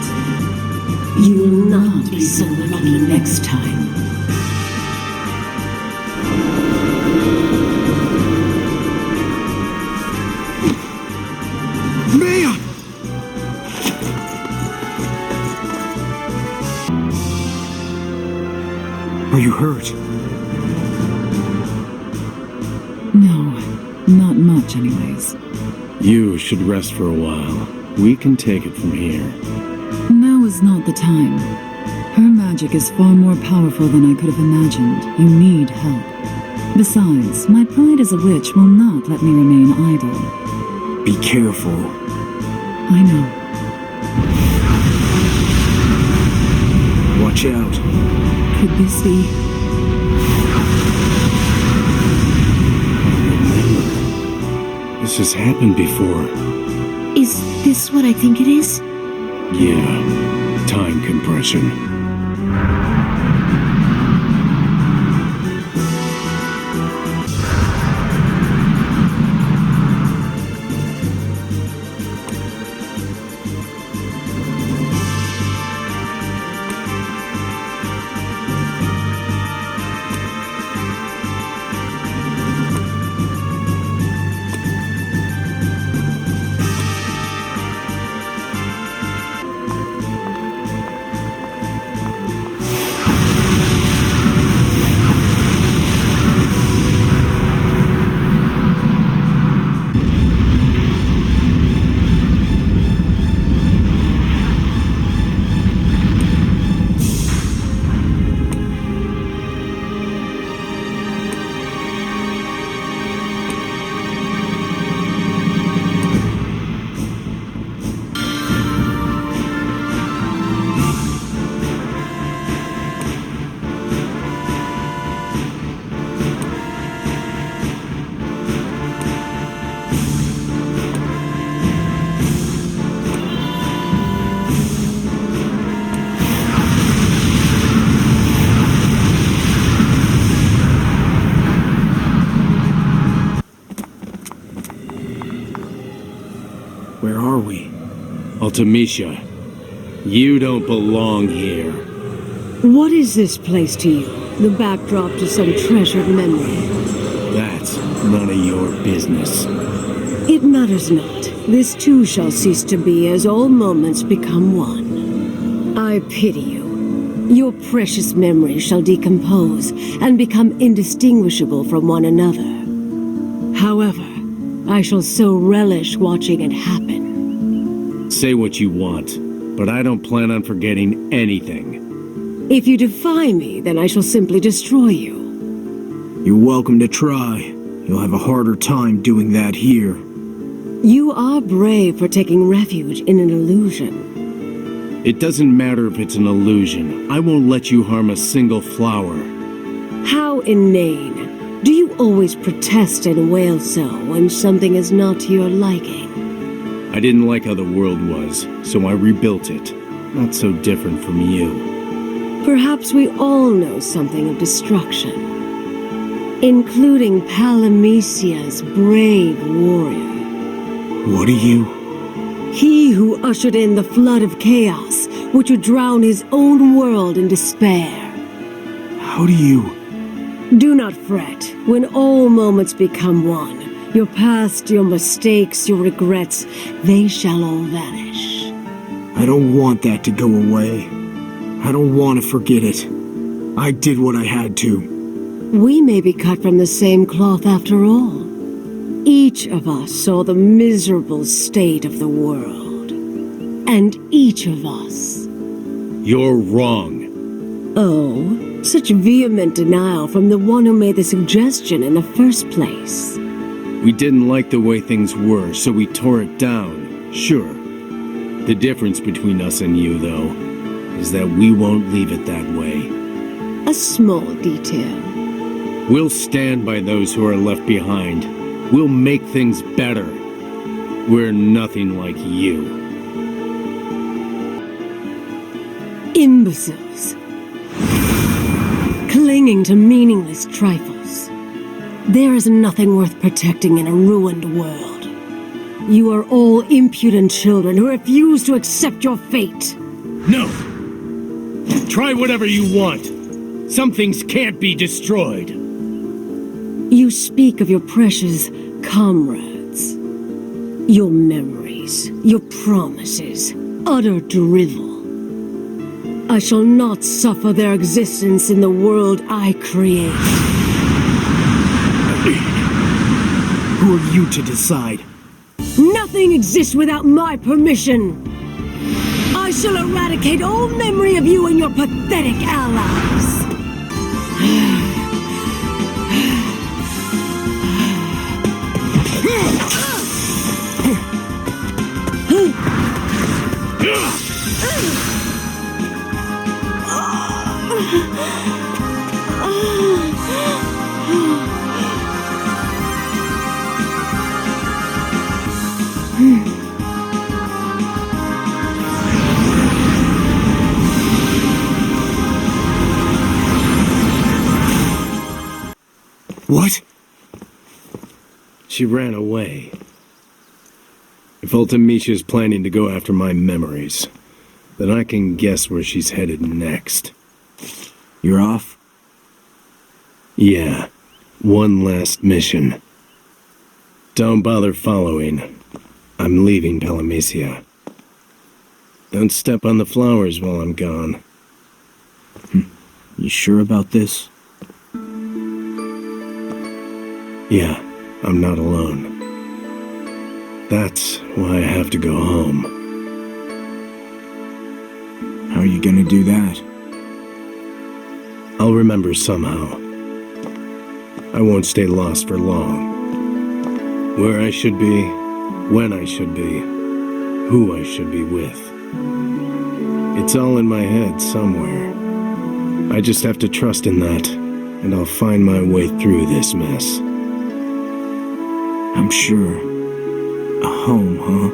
You will not be so lucky next time. Maya! Are you hurt? No, not much anyways. You should rest for a while. We can take it from here. Now is not the time. Her magic is far more powerful than I could have imagined. You need help. Besides, my pride as a witch will not let me remain idle. Be careful. I know. Watch out. Could this be? This has happened before. Is this what I think it is? Yeah, time compression. Where are we? Palamecia, you don't belong here. What is this place to you? The backdrop to some treasured memory? That's none of your business. It matters not. This too shall cease to be as all moments become one. I pity you. Your precious memories shall decompose and become indistinguishable from one another. However, I shall so relish watching it happen. Say what you want, but I don't plan on forgetting anything. If you defy me, then I shall simply destroy you. You're welcome to try. You'll have a harder time doing that here. You are brave for taking refuge in an illusion. It doesn't matter if it's an illusion. I won't let you harm a single flower. How inane. Do you always protest and wail so when something is not to your liking? I didn't like how the world was, so I rebuilt it. Not so different from you. Perhaps we all know something of destruction, including Palamecia's brave warrior. What are you? He who ushered in the flood of chaos, which would drown his own world in despair. How do you... Do not fret. When all moments become one, your past, your mistakes, your regrets, they shall all vanish. I don't want that to go away. I don't want to forget it. I did what I had to. We may be cut from the same cloth after all. Each of us saw the miserable state of the world. And each of us... You're wrong. Oh, such vehement denial from the one who made the suggestion in the first place. We didn't like the way things were, so we tore it down. Sure. The difference between us and you, though, is that we won't leave it that way. A small detail. We'll stand by those who are left behind. We'll make things better. We're nothing like you. Imbeciles. Clinging to meaningless trifles. There is nothing worth protecting in a ruined world. You are all impudent children who refuse to accept your fate. No! Try whatever you want. Some things can't be destroyed. You speak of your precious comrades. Your memories, your promises, utter drivel. I shall not suffer their existence in the world I create. Who are you to decide? Nothing exists without my permission. I shall eradicate all memory of you and your pathetic allies. What? She ran away. If Palamecia planning to go after my memories, then I can guess where she's headed next. You're off? Yeah, one last mission. Don't bother following. I'm leaving Palamecia. Don't step on the flowers while I'm gone. You sure about this? Yeah, I'm not alone. That's why I have to go home. How are you gonna do that? I'll remember somehow. I won't stay lost for long. Where I should be, when I should be, who I should be with. It's all in my head somewhere. I just have to trust in that, and I'll find my way through this mess. I'm sure. A home, huh?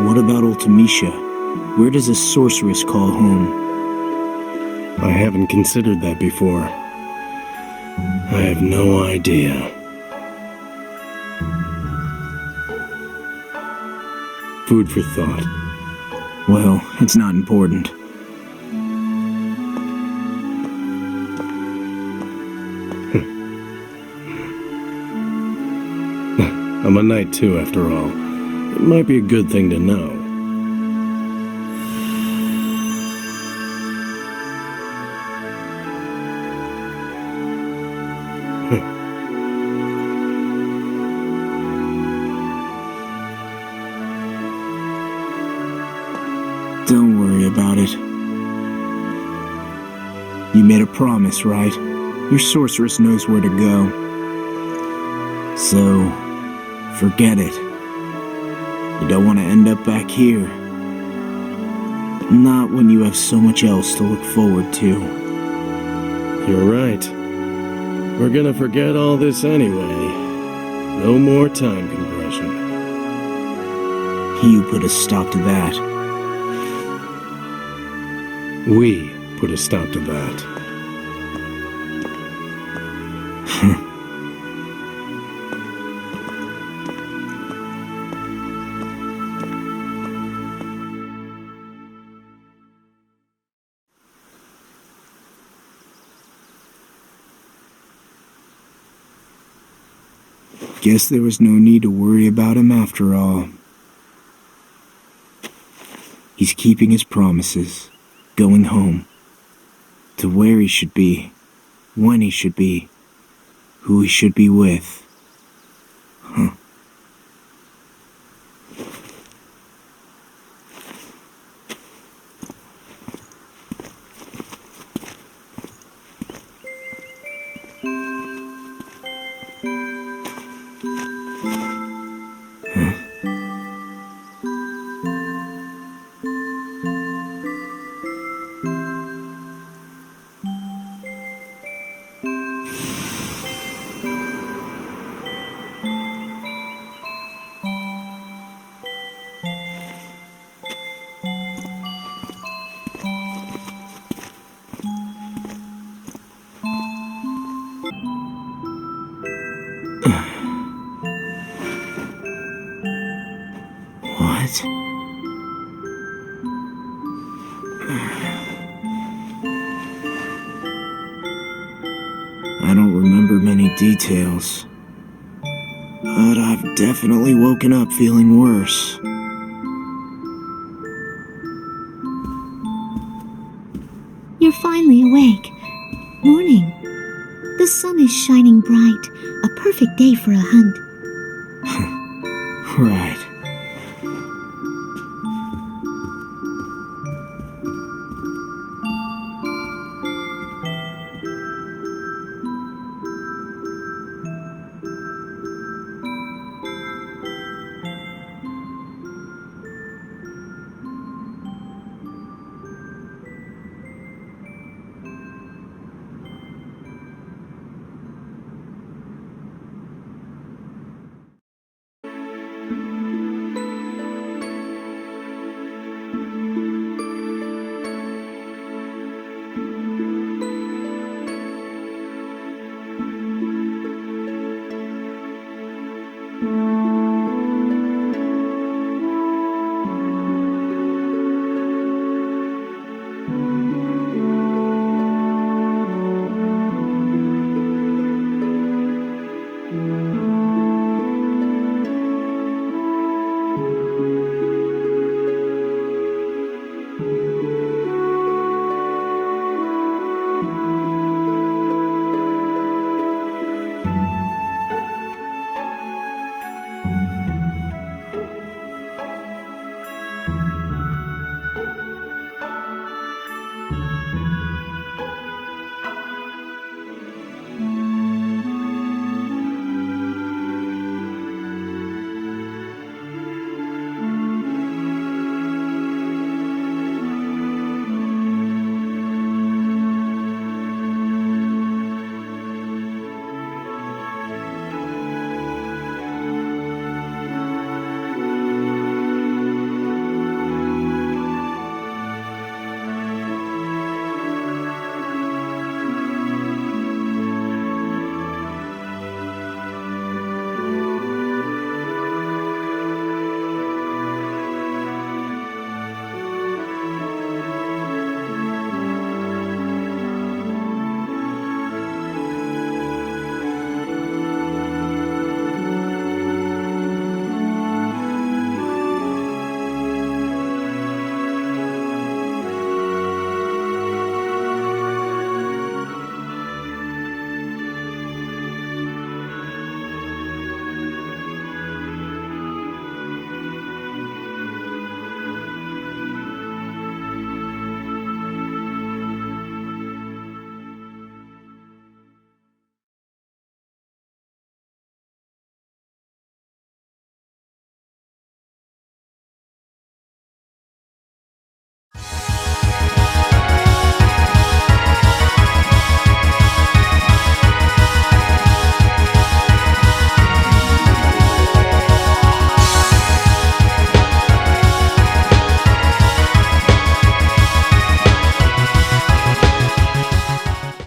What about Palamecia? Where does a sorceress call home? I haven't considered that before. I have no idea. Food for thought. Well, it's not important. I'm a knight too, after all. It might be a good thing to know. Don't worry about it. You made a promise, right? Your sorceress knows where to go. So, forget it. You don't want to end up back here. Not when you have so much else to look forward to. You're right. We're gonna forget all this anyway. No more time compression. You put a stop to that. We put a stop to that. Guess there was no need to worry about him after all. He's keeping his promises, going home. To where he should be, when he should be, who he should be with. Huh. What? I don't remember many details, but I've definitely woken up feeling worse. You're finally awake. Morning. The sun is shining bright. A perfect day for a hunt. Right.